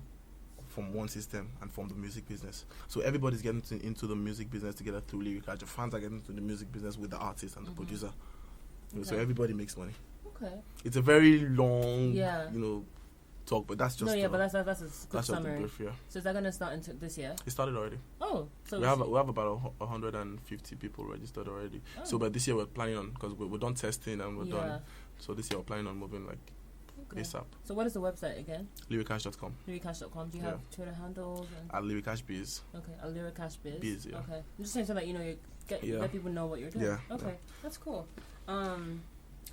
From one system and from the music business. So everybody's getting into the music business together through Lyricash. The fans are getting into the music business with the artist and the producer. Okay. So everybody makes money. Okay. It's a very long, talk, but that's just but that's a good summary. Brief, yeah. So is that going to start into this year? It started already. Oh, so we have about 150 people registered already. Oh. So, but this year we're planning on, because we're done testing and we're done. So this year we're planning on moving ASAP. So what is the website again? Lyricash.com. Lyricash.com. Do you have Twitter handles? At Lyricash Biz. Okay, at Lyricash Biz. Biz, yeah. Okay, I'm just saying so that you let people know what you're doing. Yeah. Okay, that's cool. But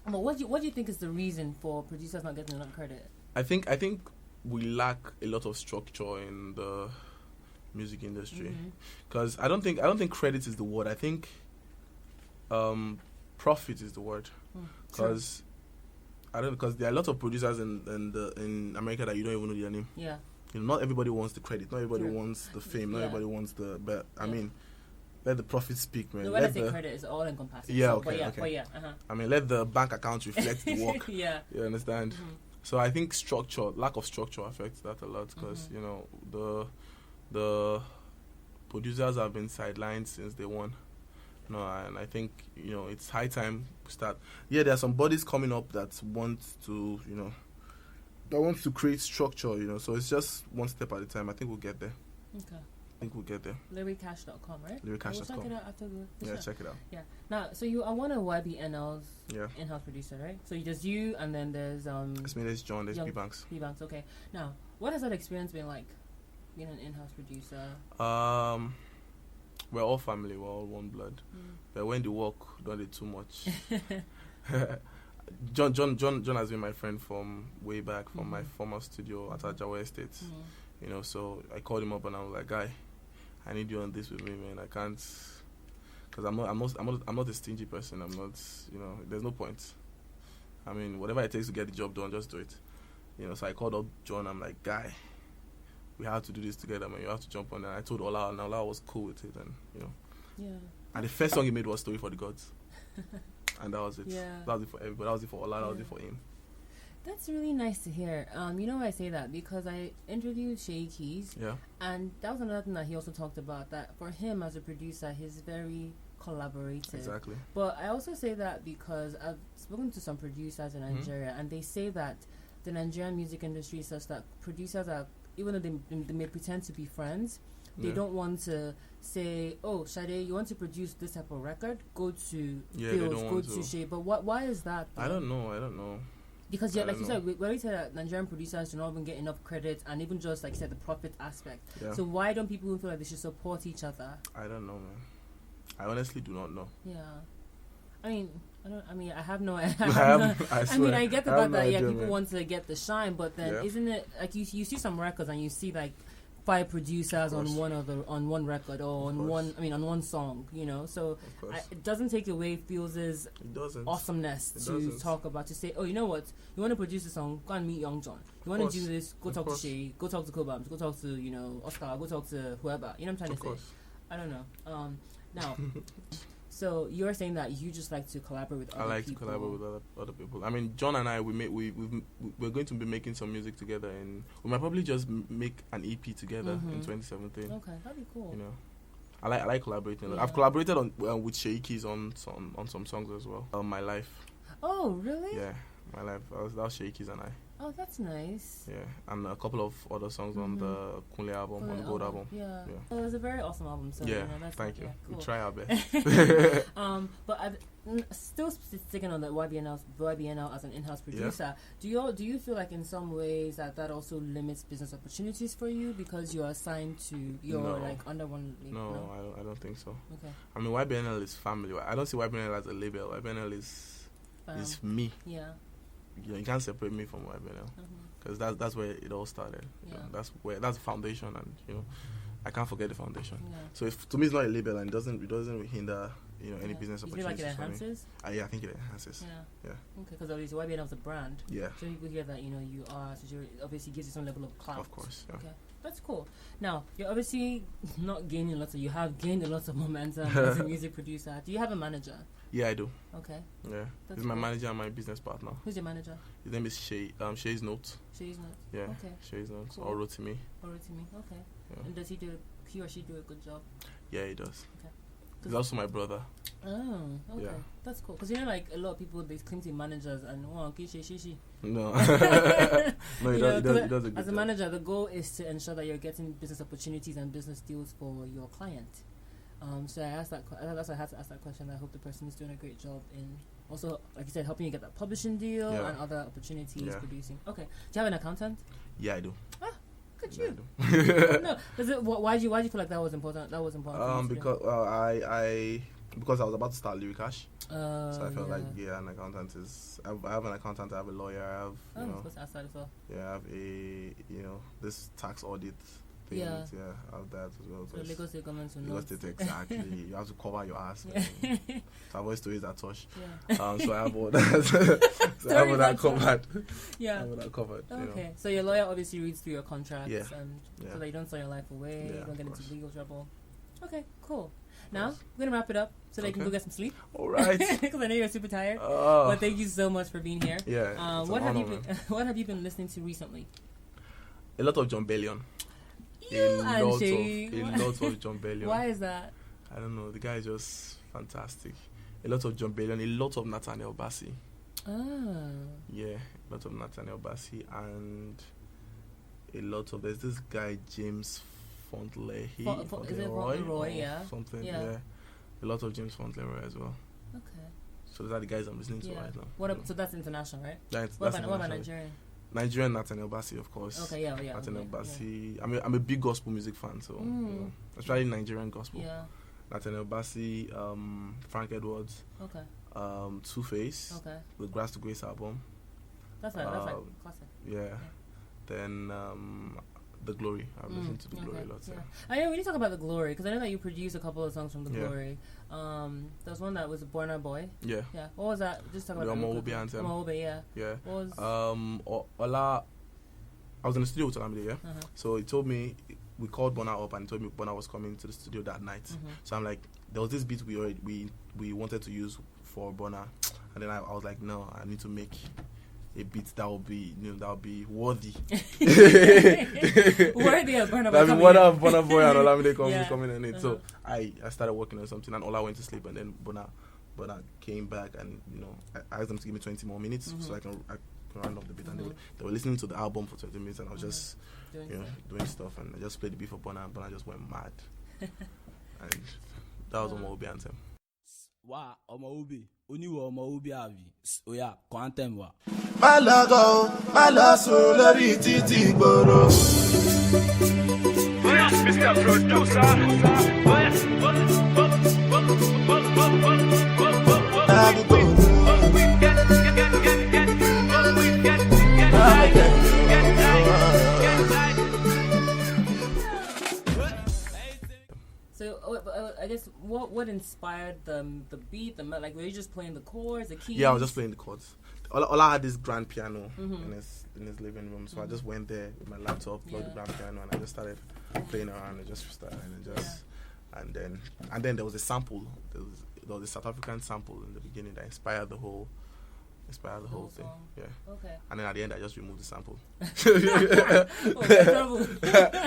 what do you think is the reason for producers not getting enough credit? I think we lack a lot of structure in the music industry, because I don't think credit is the word. I think profit is the word, because because there are a lot of producers in America that you don't even know their name. Yeah. Not everybody wants the credit. Not everybody wants the fame. Not everybody wants the. But I mean, let the profit speak, man. No, when I say credit, it's all encompassing. Yeah. So, Okay. But yeah. I mean, let the bank account reflect the work. Yeah. You understand? So I think lack of structure affects that a lot, because the producers have been sidelined since day one. And I think it's high time we start. Yeah, there are some bodies coming up that want to create structure. So it's just one step at a time. I think we'll get there. Okay. I think we'll get there. Lyricash.com, right? Lyricash.com. We'll check it out after the show. Check it out. Yeah. Now, so you are one of YBNL's in-house producer, right? So just you, and then there's It's me, there's John, there's P-Banks. P-Banks, okay. Now, what has that experience been like, being an in-house producer? We're all family, we're all one blood. But when the work don't do too much, John has been my friend from way back, from my former studio at Ajawa Estate. You know, so I called him up and I was like, guy, I need you on this with me, man. I can't, because I'm not a stingy person. I'm not, you know, there's no point. I mean, whatever it takes to get the job done, just do it. You know, so I called up John. I'm like, guy, we have to do this together, man. You have to jump on. And I told Ola, and Ola was cool with it, and you know. Yeah. And the first song he made was "Story for the Gods," and that was it. Yeah. That was it for everybody. That was it for Ola. That was it for him. That's really nice to hear. You know why I say that? Because I interviewed Shay Keys. Yeah. And that was another thing that he also talked about. That for him as a producer, he's very collaborative. Exactly. But I also say that because I've spoken to some producers in Nigeria, and they say that the Nigerian music industry is such that producers are, even though they may pretend to be friends, they don't want to say, oh, Sade, you want to produce this type of record? Go to Pheelz, go to Shay. But why is that? Though? I don't know. Because like you said, when we said that Nigerian producers do not even get enough credit, and even just like you said, the profit aspect. Yeah. So why don't people feel like they should support each other? I don't know, man. I honestly do not know. Yeah. I have no idea. I get the fact that people want to get the shine, but then isn't it like you see some records and you see like 5 producers on one record or on one song, you know. So it doesn't take away Pheelz's awesomeness to talk about, to say, oh, you know what, you want to produce a song, go and meet Young John. You want to do this, go talk to Shay, go talk to Cobams, go talk to, you know, Oscar, go talk to whoever. You know what I'm trying to say? I don't know. Now, so you're saying that you just like to collaborate with other people. I like to collaborate with other people. I mean, John and I, we're going to be making some music together, and we might probably just make an EP together in 2017. Okay, that'd be cool. You know, I like collaborating. Yeah. I've collaborated with Shay Keys on some songs as well. My Life. Oh, really? Yeah, My Life. That was Shay Keys and I. Oh, that's nice. Yeah, and a couple of other songs on the Kunle album, on the Gold album. Yeah. Well, it was a very awesome album. So, yeah, you know, that's thank you. Yeah, cool. We try our best. But I've still sticking on the YBNL as an in-house producer. Yeah. Do you feel like in some ways that also limits business opportunities for you because you're assigned to like under one label? No, I don't think so. Okay. I mean, YBNL is family. I don't see YBNL as a label. YBNL is me. Yeah. You know, you can't separate me from YBNL because that's where it all started. Yeah. You know, that's the foundation, and you know, I can't forget the foundation. Yeah. So to me, it's not a label, and it doesn't hinder any business opportunities. You feel like it enhances? I think it enhances. Yeah. Okay, because obviously YBNL is a brand. Yeah. So people hear that you are. So obviously gives you some level of clout. Of course. Yeah. Okay. That's cool. Now, you're obviously not gaining you have gained a lot of momentum as a music producer. Do you have a manager? Yeah, I do. Okay. Yeah. He's my manager and my business partner. Who's your manager? His name is Shay. Shay's Note. Shay's Note. Yeah. Okay. Shay's Note. Cool. Or Rotimi. Okay. Yeah. And does he or she do a good job? Yeah, he does. Okay. He's also my brother. Oh, okay. Yeah. That's cool. Because like a lot of people, they claim to be managers and she. No. No, he does a good job. As a manager, the goal is to ensure that you're getting business opportunities and business deals for your client. So I asked that's why I had to ask that question. I hope the person is doing a great job in also, like you said, helping you get that publishing deal and other opportunities producing. Okay. Do you have an accountant? Yeah, I do. Ah, look at you. Yeah, no, why do you feel like that was important? That was important. Because because I was about to start Lyric Cash. So I felt like an accountant is. I have an accountant. I have a lawyer. I have supposed to ask that as well. Yeah, I have a this tax audit. Things, I have that as well. So Lagos State government will Lagos State, exactly. You have to cover your ass. To avoid stories that touch. Yeah. So I have all that. So I have all that covered. Yeah. I have all that covered. Okay. So your lawyer obviously reads through your contracts and so that you don't throw your life away, you don't get into legal trouble. Okay, cool. Now, we're going to wrap it up so that you can go get some sleep. All right. Because I know you're super tired. But thank you so much for being here. Yeah. What have you been listening to recently? A lot of John Bellion. A lot of John Bellion. Why is that? I don't know. The guy is just fantastic. A lot of John Bellion. A lot of Nathaniel Bassey. Yeah, a lot of Nathaniel Bassey and a lot of there's this guy James Fauntleroy. Is it Fauntleroy? Yeah. Something. Yeah. A lot of James Fauntleroy as well. Okay. So those are the guys I'm listening to right now. So that's international, right? What about Nigerian? Nigerian Nathaniel Bassey, of course. Okay, yeah. Nathaniel Bassey. Yeah. I'm a big gospel music fan, so especially Nigerian gospel. Yeah. Nathaniel Bassey, Frank Edwards. Okay. Two Face. Okay. The Grass to Grace album. That's like classic. Yeah. Then The Glory. I've listened to The Glory a lot. Yeah. I know we need to talk about The Glory because I know that you produced a couple of songs from The Glory. There was one that was Born Boy. Yeah. Yeah. What was that? Just talk about the Olamide anthem. Olamide, yeah. Yeah. What was I was in the studio with Olamide, yeah. So he told me, we called Bona up and he told me Bona was coming to the studio that night. So I'm like, there was this beat we wanted to use for Bona, and then I was like, no, I need to make a beat that will be worthy. Worthy of Burna Boy. That's one of Burna Boy and Olamide coming in it. So I started working on something, and Ola went to sleep, and then Burna came back, and I asked them to give me 20 more minutes so I can round up the beat, and they were listening to the album for 20 minutes, and I was just doing stuff, and I just played the beat for Burna, and Burna just went mad. And that was Omaobi anthem. Wa Omaobi, Oniwo Omaobi abi. Oya, quantum wa. Malago, malaso lórí títí gbòòrò. Mr. Producer. So I guess what inspired the beat, like were you just playing the chords, the keys? Yeah, I was just playing the chords. Ola had this grand piano in his living room, so I just went there with my laptop, plugged the grand piano, and I just started playing around, and just started, and then there was a sample. There was a South African sample in the beginning that inspired the whole thing. Yeah. Okay. And then at the end, I just removed the sample. Oh,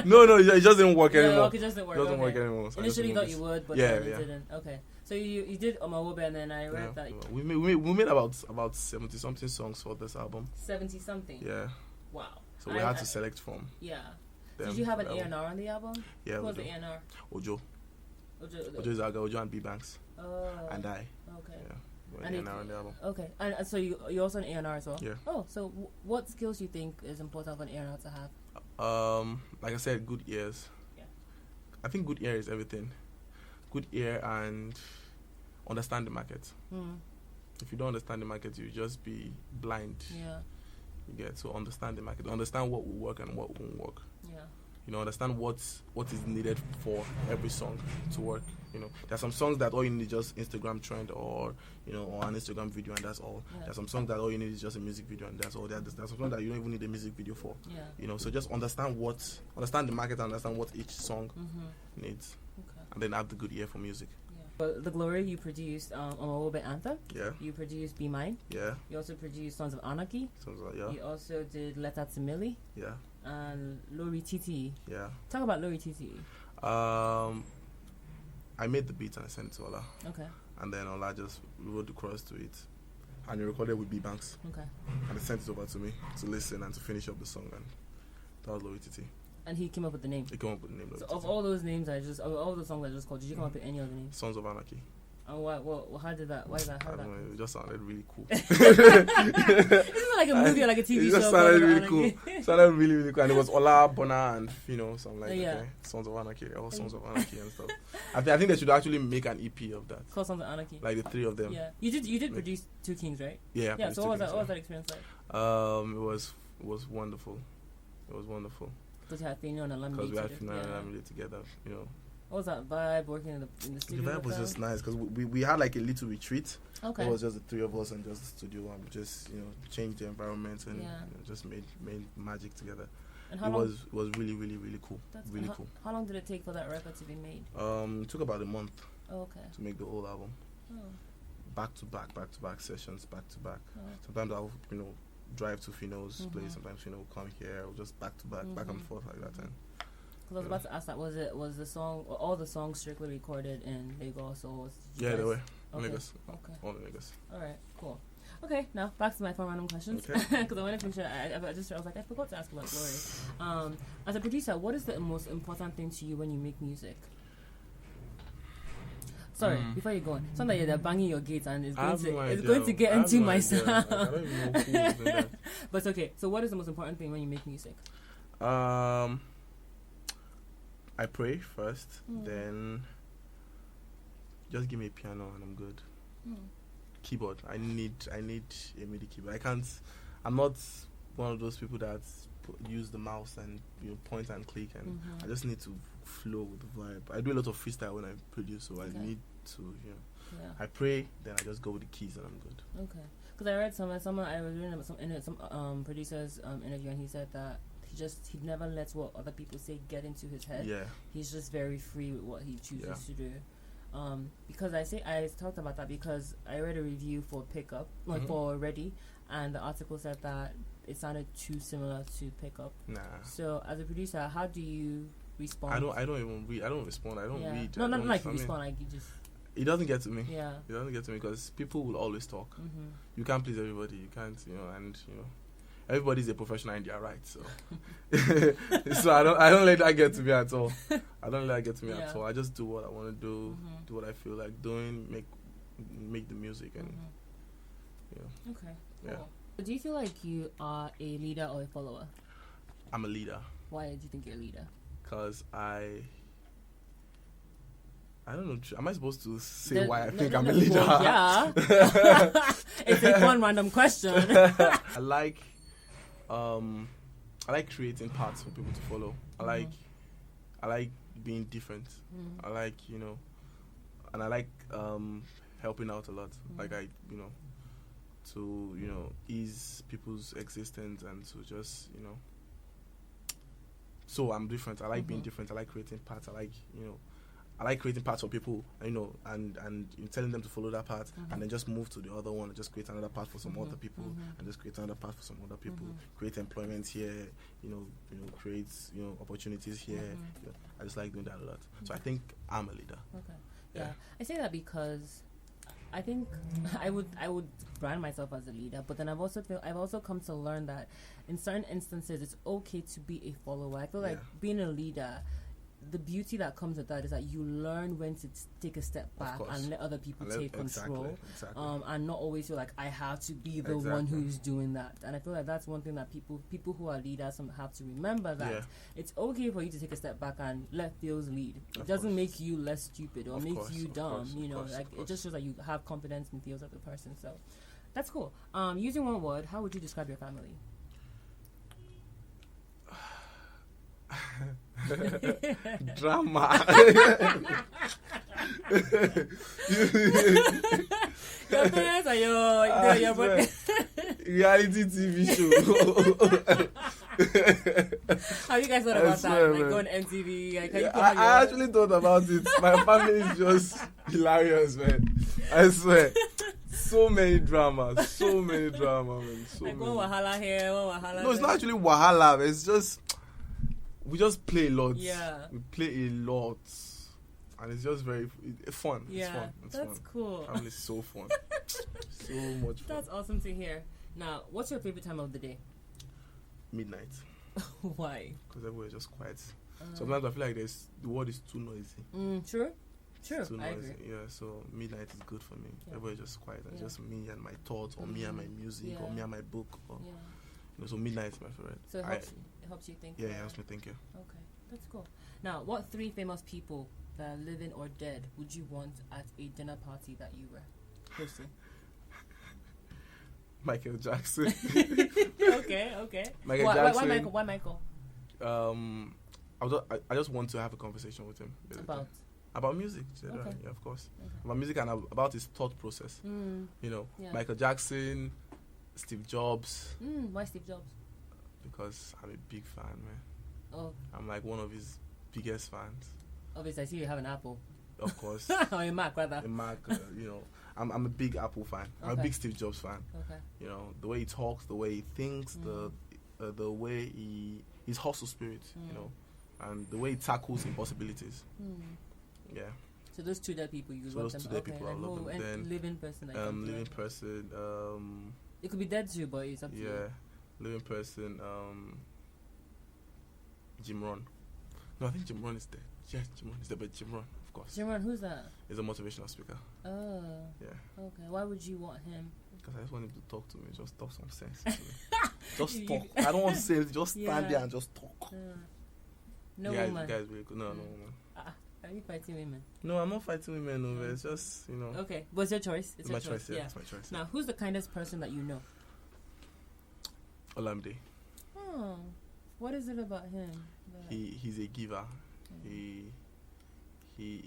no, it just didn't work anymore. Okay, it just didn't work. It doesn't work anymore. So initially, you thought you would, but then it didn't. Okay. So you did Omawobe, and then I read that we made about 70 something songs for this album. 70 something. Yeah. Wow. So we had to select from. Yeah. Did you have an A&R on the album? Yeah. Who was the A&R? Ojo is Aga, Ojo and B Banks. Oh. And I. Okay. Yeah. And A&R on the album. Okay. And so you also an A&R as well? Yeah. Oh, so what skills do you think is important for an A&R to have? Like I said, good ears. Yeah. I think good ear is everything. Good ear and understand the market. If you don't understand the market, you just be blind. Yeah. You get to understand the market, understand what will work and what won't work. Yeah. Understand what is needed for every song to work. There's some songs that all you need is just Instagram trend or or an Instagram video, and that's all. Yeah. There's some songs that all you need is just a music video, and that's all. There's some songs that you don't even need a music video for. Yeah. So just understand the market, and understand what each song needs, and then have the good ear for music. But The Glory, you produced Omawobe Anthem. Yeah. You produced Be Mine. Yeah. You also produced Sons of Anarchy. You also did Letter to Millie. Yeah. And Lori TT. Yeah. Talk about Lori TT. I made the beat and I sent it to Ola. Okay. And then Ola just wrote the chorus to it. And he recorded with B Banks. Okay. And he sent it over to me to listen and to finish up the song, and that was Lori TT. And he came up with the name. He came up with the name. So of all those names all the songs I just called, did you come up with any other names? Sons of Anarchy. And how did that? Why is that? How I don't know. It just sounded really cool. This is like a movie or like a TV show. It just sounded really cool. It sounded really, really cool. And it was Ola, Bona, and so I'm like, okay, Sons of Anarchy, all Sons of Anarchy and stuff. I think they should actually make an EP of that. Called Sons of Anarchy. Like the three of them. Yeah. You did produce Two Kings, right? Yeah. Yeah. So what was that experience like? It was wonderful. It was wonderful. Because you had Fino and Olamide. Because we had Fino and Olamide together, What was that vibe working in the studio? The vibe was just nice because we had like a little retreat. Okay. It was just the three of us and just the studio, and we just changed the environment and just made magic together. And it was really, really, really cool. Really cool. How long did it take for that record to be made? It took about a month. Oh, okay. To make the whole album. Oh. Back to back sessions, back to back. Oh. Sometimes I'll drive to Fino's place. Sometimes Fino will come here. We'll just back to back and forth like that. And I was about to ask that. Was the song, all the songs strictly recorded in Lagos, or was they were okay. Lagos. Okay. All in Lagos. All right. Cool. Okay. Now back to my 4 random questions. Okay. Because I wanted to make sure I was like, I forgot to ask about Glory. As a producer, what is the most important thing to you when you make music? Sorry, before you go on, sound like they're banging your gates and it's going to get into my sound. I don't even know who's doing that. But it's okay. So what is the most important thing when you make music? I pray first, then just give me a piano and I'm good. keyboard. I need a MIDI keyboard. I'm not one of those people that use the mouse and point and click, and I just need to flow with the vibe. I do a lot of freestyle when I produce, so I need to I pray, then I just go with the keys and I'm good. Okay. Because I read someone I was reading about some producer's interview, and he said that he never lets what other people say get into his head. Yeah. He's just very free with what he chooses to do. Because I talked about that because I read a review for Pickup, for Ready, and the article said that it sounded too similar to Pickup. Nah. So as a producer, how do you respond? I don't even read. I don't respond. I don't read. No, not like you respond. Like you just. It doesn't get to me. Yeah. It doesn't get to me because people will always talk. You can't please everybody. You can't, and everybody's a professional in their right. So, so I don't let that get to me at all. I don't let that get to me at all. I just do what I want to do, do what I feel like doing, make the music, and Okay. Cool. Yeah. Do you feel like you are a leader or a follower? I'm a leader. Why do you think you're a leader? Because I don't know. Am I supposed to say why I think I'm a leader? Well, yeah. It's a fun random question. I like creating paths for people to follow. I like being different. I like and I like helping out a lot. Like to ease people's existence and to just So I'm different. I like being different. I like creating paths. I like creating paths for people, and telling them to follow that path, and then just move to the other one and just create another path for some other people, and just create another path for some other people. Create employment here, create opportunities here. I just like doing that a lot. So I think I'm a leader. Okay. Yeah. I say that because I think I would brand myself as a leader, but then I've also come to learn that in certain instances it's okay to be a follower. I feel like being a leader, the beauty that comes with that is that you learn when to take a step back and let other people take control. Exactly. And not always feel like I have to be the one who's doing that. And I feel like that's one thing that people who are leaders have to remember, that it's okay for you to take a step back and let Pheelz lead. It doesn't make you less stupid or make you dumb. It just shows that you have confidence in Pheelz as a person. So that's cool. Using one word, how would you describe your family? Drama. Your parents are your reality TV show. Have you guys thought about that? Like going MTV? I actually thought about it. My family is just hilarious, man. I swear. So many dramas, man. So like many. One wahala here, one wahala. No, it's not actually wahala. It's just we just play a lot. Yeah. We play a lot. And it's just very fun. Yeah. It's fun. It's that's fun. Cool. Family's so fun. So much fun. That's awesome to hear. Now, what's your favorite time of the day? Midnight. Why? Because everywhere's just quiet. Sometimes I feel like the world is too noisy. True. Too I noisy. agree. Yeah, so midnight is good for me. Yeah. Everywhere's just quiet. And just me and my thoughts, or me and my music, or me and my book. Or, so midnight is my favorite. So it helps you think. Yeah, it helps me think. Yeah. Okay, that's cool. Now, what 3 famous people that are living or dead would you want at a dinner party that you were hosting? Michael Jackson. Okay. Michael Jackson. Why Michael? I just want to have a conversation with him. About music. Okay. Yeah, of course. Okay. About music and about his thought process. Michael Jackson, Steve Jobs. Why Steve Jobs? Because I'm a big fan, man. Oh. I'm like one of his biggest fans. Obviously, I see you have an Apple. Of course. Or a Mac, rather. A Mac, I'm a big Apple fan. I'm a big Steve Jobs fan. Okay. The way he talks, the way he thinks, the way his hustle spirit, and the way he tackles impossibilities. Yeah. So those 2 dead people, you love them. Those 2 dead people, I love them. Then living person. Living person. It could be dead too, but it's up to you. Yeah, living person. Jim Rohn. No, I think Jim Rohn is dead. Yes, Jim Rohn is dead, but Jim Rohn, of course. Jim Rohn, who's that? He's a motivational speaker. Oh. Yeah. Okay. Why would you want him? Because I just want him to talk to me. Just talk some sense to me. Just talk. I don't want to say it. Just stand there and just talk. No the woman. guy's really good. No woman. Are you fighting women? No, I'm not fighting women over. It's just, you know. Okay, but it's your choice. It's my your choice. Yeah, it's my choice. Now, who's the kindest person that you know? Olamide. Oh, what is it about him? He's a giver. He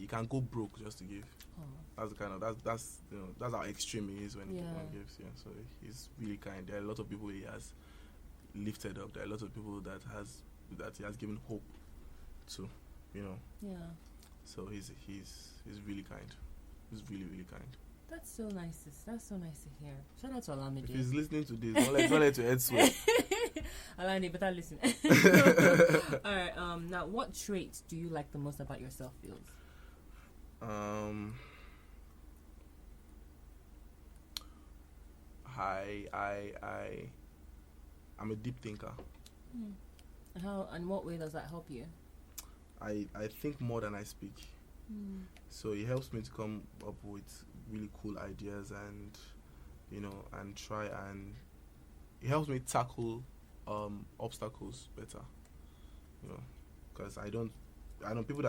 can go broke just to give. Oh. That's the kind of that's you know that's how extreme he is when he gives. Yeah, so he's really kind. There are a lot of people he has lifted up. There are a lot of people that he has given hope to. You know. Yeah. So he's really kind. He's really, really kind. That's so nice. That's so nice to hear. Shout out to Olamide. If he's listening to this, don't let your head swell. Olamide, better listen. All right. Now, what traits do you like the most about yourself, Pheelz? I'm a deep thinker. How and what way does that help you? I think more than I speak. So it helps me to come up with really cool ideas and, you know, and try and it helps me tackle obstacles better, you know, because I know people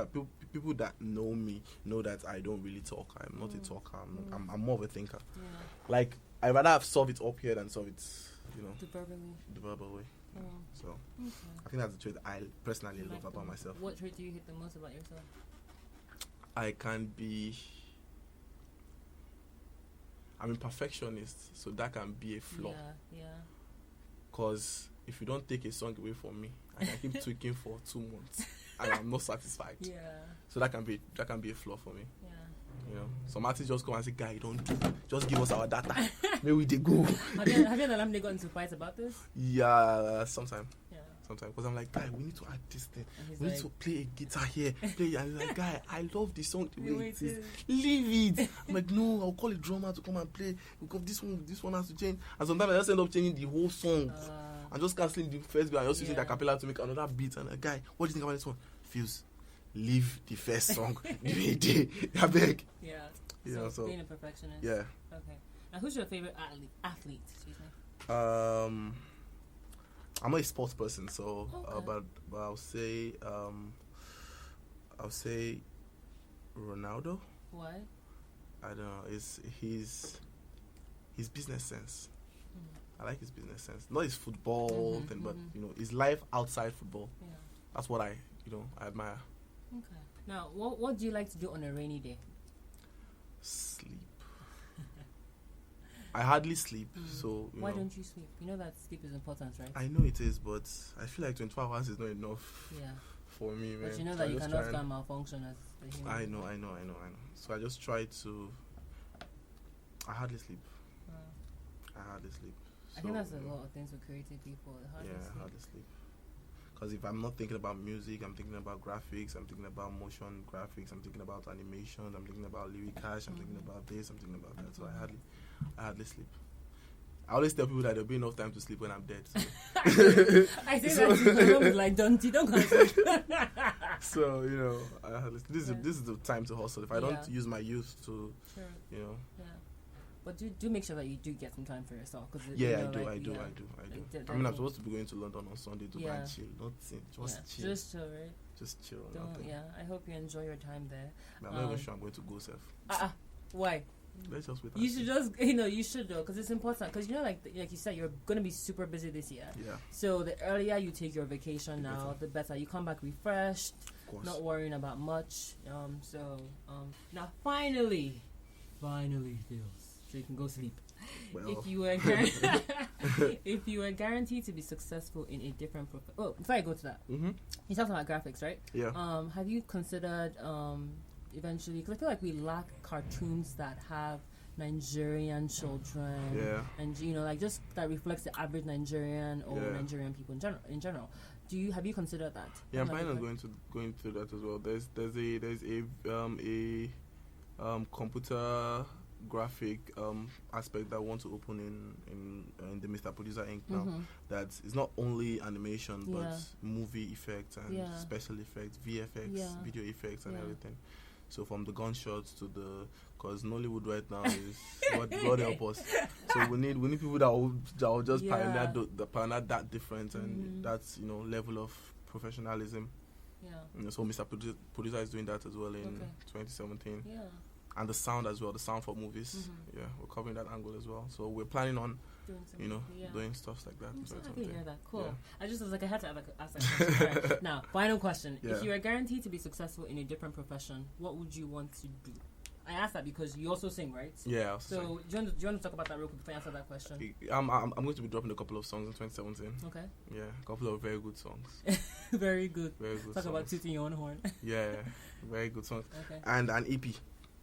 that know me know that I don't really talk. I'm not a talker. I'm more of a thinker. Yeah. Like I'd rather have solve it up here than solve it, you know, the verbal way. Yeah. So I think that's the trait I personally love about myself. What trait do you hate the most about yourself? I'm a perfectionist, so that can be a flaw. Yeah. Because if you don't take a song away from me, I can keep tweaking for 2 months and I'm not satisfied. Yeah. So that can be a flaw for me. Yeah. You know, some artists just come and say, "Guy, don't do. Just give us our data. Maybe we dey go." Have you and Olamide got into fights about this? Yeah, sometimes. Yeah. Sometimes, because I'm like, "Guy, we need to add this thing. We Like, need to play a guitar here, play." And he's like, "Guy, I love the song the way it is. Leave it." I'm like, "No, I'll call a drummer to come and play because this one has to change." And sometimes I just end up changing the whole song. And just cancelling the first bit and just using the acapella to make another beat. And like, "Guy, what do you think about this one?" Pheelz, leave the first song the way it is. I beg. Yeah. You know, so being a perfectionist. yeah. Okay. Now, who's your favorite athlete? Excuse me. I'm not a sports person, so Okay. but I'll say Ronaldo. Why? I don't know. It's his business sense. I like his business sense. Not his football thing, but you know, his life outside football. Yeah. That's what I admire. Okay. Now, what do you like to do on a rainy day? Sleep. I hardly sleep, so Why don't you sleep? You know that sleep is important, right? I know it is, but I feel like 24 hours is not enough. Yeah. For me, man. But you know that you cannot stand malfunction as a human. I know. So I just try to. I hardly sleep. I hardly sleep. I think that's a lot of things with creative people. Hardly sleep. Because if I'm not thinking about music, I'm thinking about graphics, I'm thinking about motion graphics, I'm thinking about animation, I'm thinking about lyric cash, I'm thinking about this, I'm thinking about that. So I hardly sleep. I always tell people that there'll be enough time to sleep when I'm dead. So. I say that to my mom is like, don't come sleep. So, you know, this is the time to hustle. If I don't use my youth to, you know. Yeah. But do make sure that you do get some time for yourself. Cause I do. I mean, I'm supposed to be going to London on Sunday to go and chill. Chill. Just chill, right? Just chill. Don't, I hope you enjoy your time there. I'm not even sure I'm going to go, Seth. Why? Let's just wait. You should just, you should though, because it's important. Because like you said, you're going to be super busy this year. Yeah. So the earlier you take your vacation now, the better. You come back refreshed, not worrying about much. Now finally, Pheelz. So you can go sleep. Well. If you were guaranteed to be successful in a different profession. Oh, before I go to that, you talked about graphics, right? Yeah. Have you considered eventually? Because I feel like we lack cartoons that have Nigerian children. Yeah. And like just that reflects the average Nigerian or Nigerian people in general. Have you considered that? Yeah, I'm planning on going through that as well. There's a computer graphic aspect that I want to open in the Mr. Producer Inc. now. That is not only animation but movie effects and special effects, VFX, video effects and everything. So from the gunshots to because Nollywood right now is God help us. So we need people that will just pioneer that difference and that's level of professionalism. Yeah. So Mr. Producer is doing that as well in 2017. Yeah. And the sound as well, the sound for movies. Yeah, we're covering that angle as well. So we're planning on, doing stuff like that. I'm so happy to hear that. Cool. Yeah. I just was like, I had to ask that question. Right. Now, final question. Yeah. If you were guaranteed to be successful in a different profession, what would you want to do? I asked that because you also sing, right? Yeah. So do you want to talk about that real quick before I answer that question? I'm going to be dropping a couple of songs in 2017. Okay. Yeah, a couple of very good songs. Very good. Very good. Talk songs. about tooting your own horn. Yeah, very good songs. Okay. And an EP.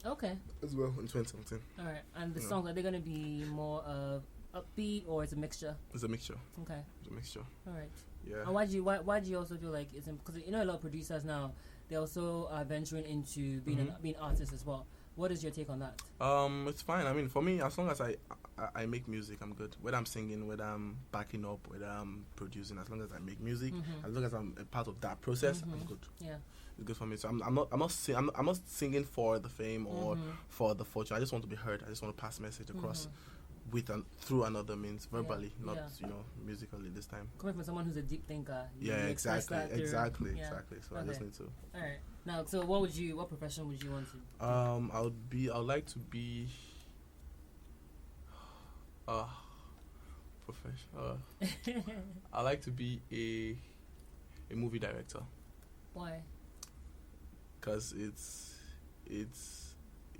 Okay. As well in 2017. All right. And the songs, are they going to be more of upbeat or it's a mixture? It's a mixture. Okay. It's a mixture. All right. Yeah. And why do you also feel like it's because a lot of producers now, they also are venturing into being artists as well. What is your take on that? It's fine. I mean, for me, as long as I make music, I'm good. Whether I'm singing, whether I'm backing up, whether I'm producing, as long as I make music, as long as I'm a part of that process, I'm good. Yeah, it's good for me. So I'm not singing for the fame or for the fortune. I just want to be heard. I just want to pass message across through another means, verbally, not musically this time. Coming from someone who's a deep tker. Exactly. So I just need to. All right. Now, so what profession would you want to do? I would like to be I like to be a movie director. Why? Because it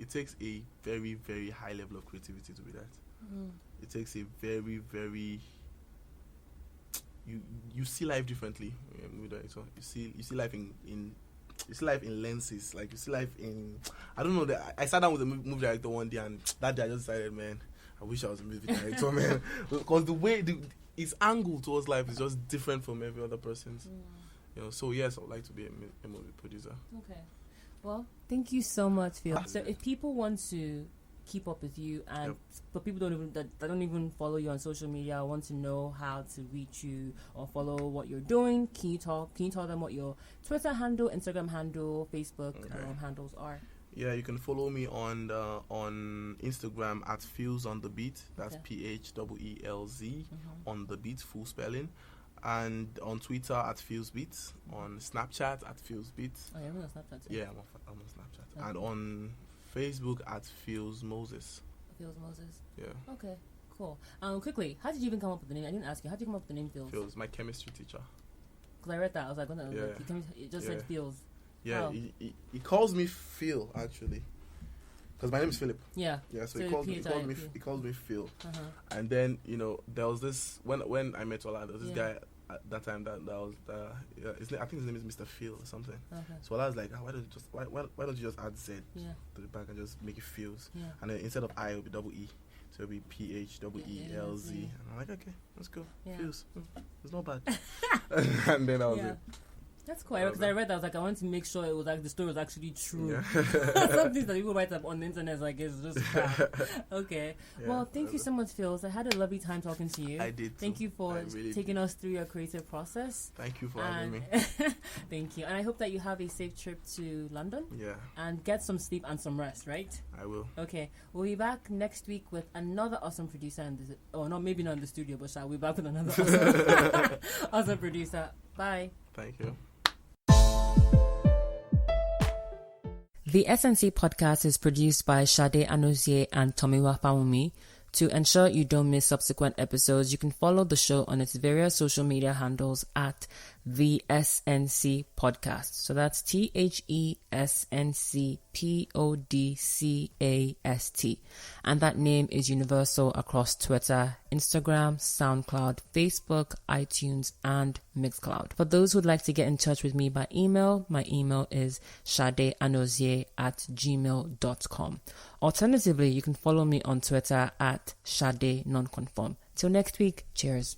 takes a very, very high level of creativity to be that. It takes a very, very you see life differently. Movie director, you see life in you see life in lenses. Like you see life in, I don't know. I sat down with a movie director one day, and that day I just decided, man, I wish I was a movie director, man, because the way his angle towards life is just different from every other person's. So yes, I would like to be a movie producer. Okay. Well, thank you so much, Pheelz. So if people want to keep up with you, and but people that don't even follow you on social media, I want to know how to reach you or follow what you're doing. Can you tell them what your Twitter handle, Instagram handle, Facebook handles are? Yeah, you can follow me on Instagram at Pheelz on the beat. That's PHEELZ on the beat, full spelling. And on Twitter at Pheelz Beats, on Snapchat at Pheelz Beats. Oh, you're on Snapchat too? Yeah, I'm on Snapchat. Okay. And on Facebook at Pheelz Moses. Pheelz Moses. Yeah. Okay, cool. Quickly, how did you even come up with the name? I didn't ask you. How did you come up with the name Pheelz? Pheelz, my chemistry teacher. Because I read that, I was like, it just said Pheelz. Yeah, he calls me Phil actually, because my name is Philip. Yeah. Yeah, so he calls me Phil. And then there was this when I met Ola, there was this guy at that time that was I think his name is Mr. Phil or something. Okay. So I was like, why don't you just add Z to the back and just make it Pheelz? Yeah. And then instead of I, it'll be double E. So it'll be PHEELZ. And I'm like, okay, let's go. Yeah. Pheelz. It's not bad. And then I was like, that's cool. Because I read that, I was like, I wanted to make sure it was like the story was actually true. Yeah. Some things that people write up on the internet, like, it's just crap. Okay. Yeah, well, thank you so much, Pheelz. I had a lovely time talking to you. I did. Thank you for taking us through your creative process. Thank you for having me. Thank you. And I hope that you have a safe trip to London. Yeah. And get some sleep and some rest, right? I will. Okay. We'll be back next week with another awesome producer. Maybe not in the studio, but we'll be back with another awesome producer. Bye. Thank you. The SNC podcast is produced by Sade Anozie and Tomiwa Fawumi. To ensure you don't miss subsequent episodes, you can follow the show on its various social media handles at TheSNCPodcast. So that's TheSNCPodcast. And that name is universal across Twitter, Instagram, SoundCloud, Facebook, iTunes, and Mixcloud. For those who'd like to get in touch with me by email, my email is shadeanozie@gmail.com. Alternatively, you can follow me on Twitter at Shade Nonconform. Till next week, cheers.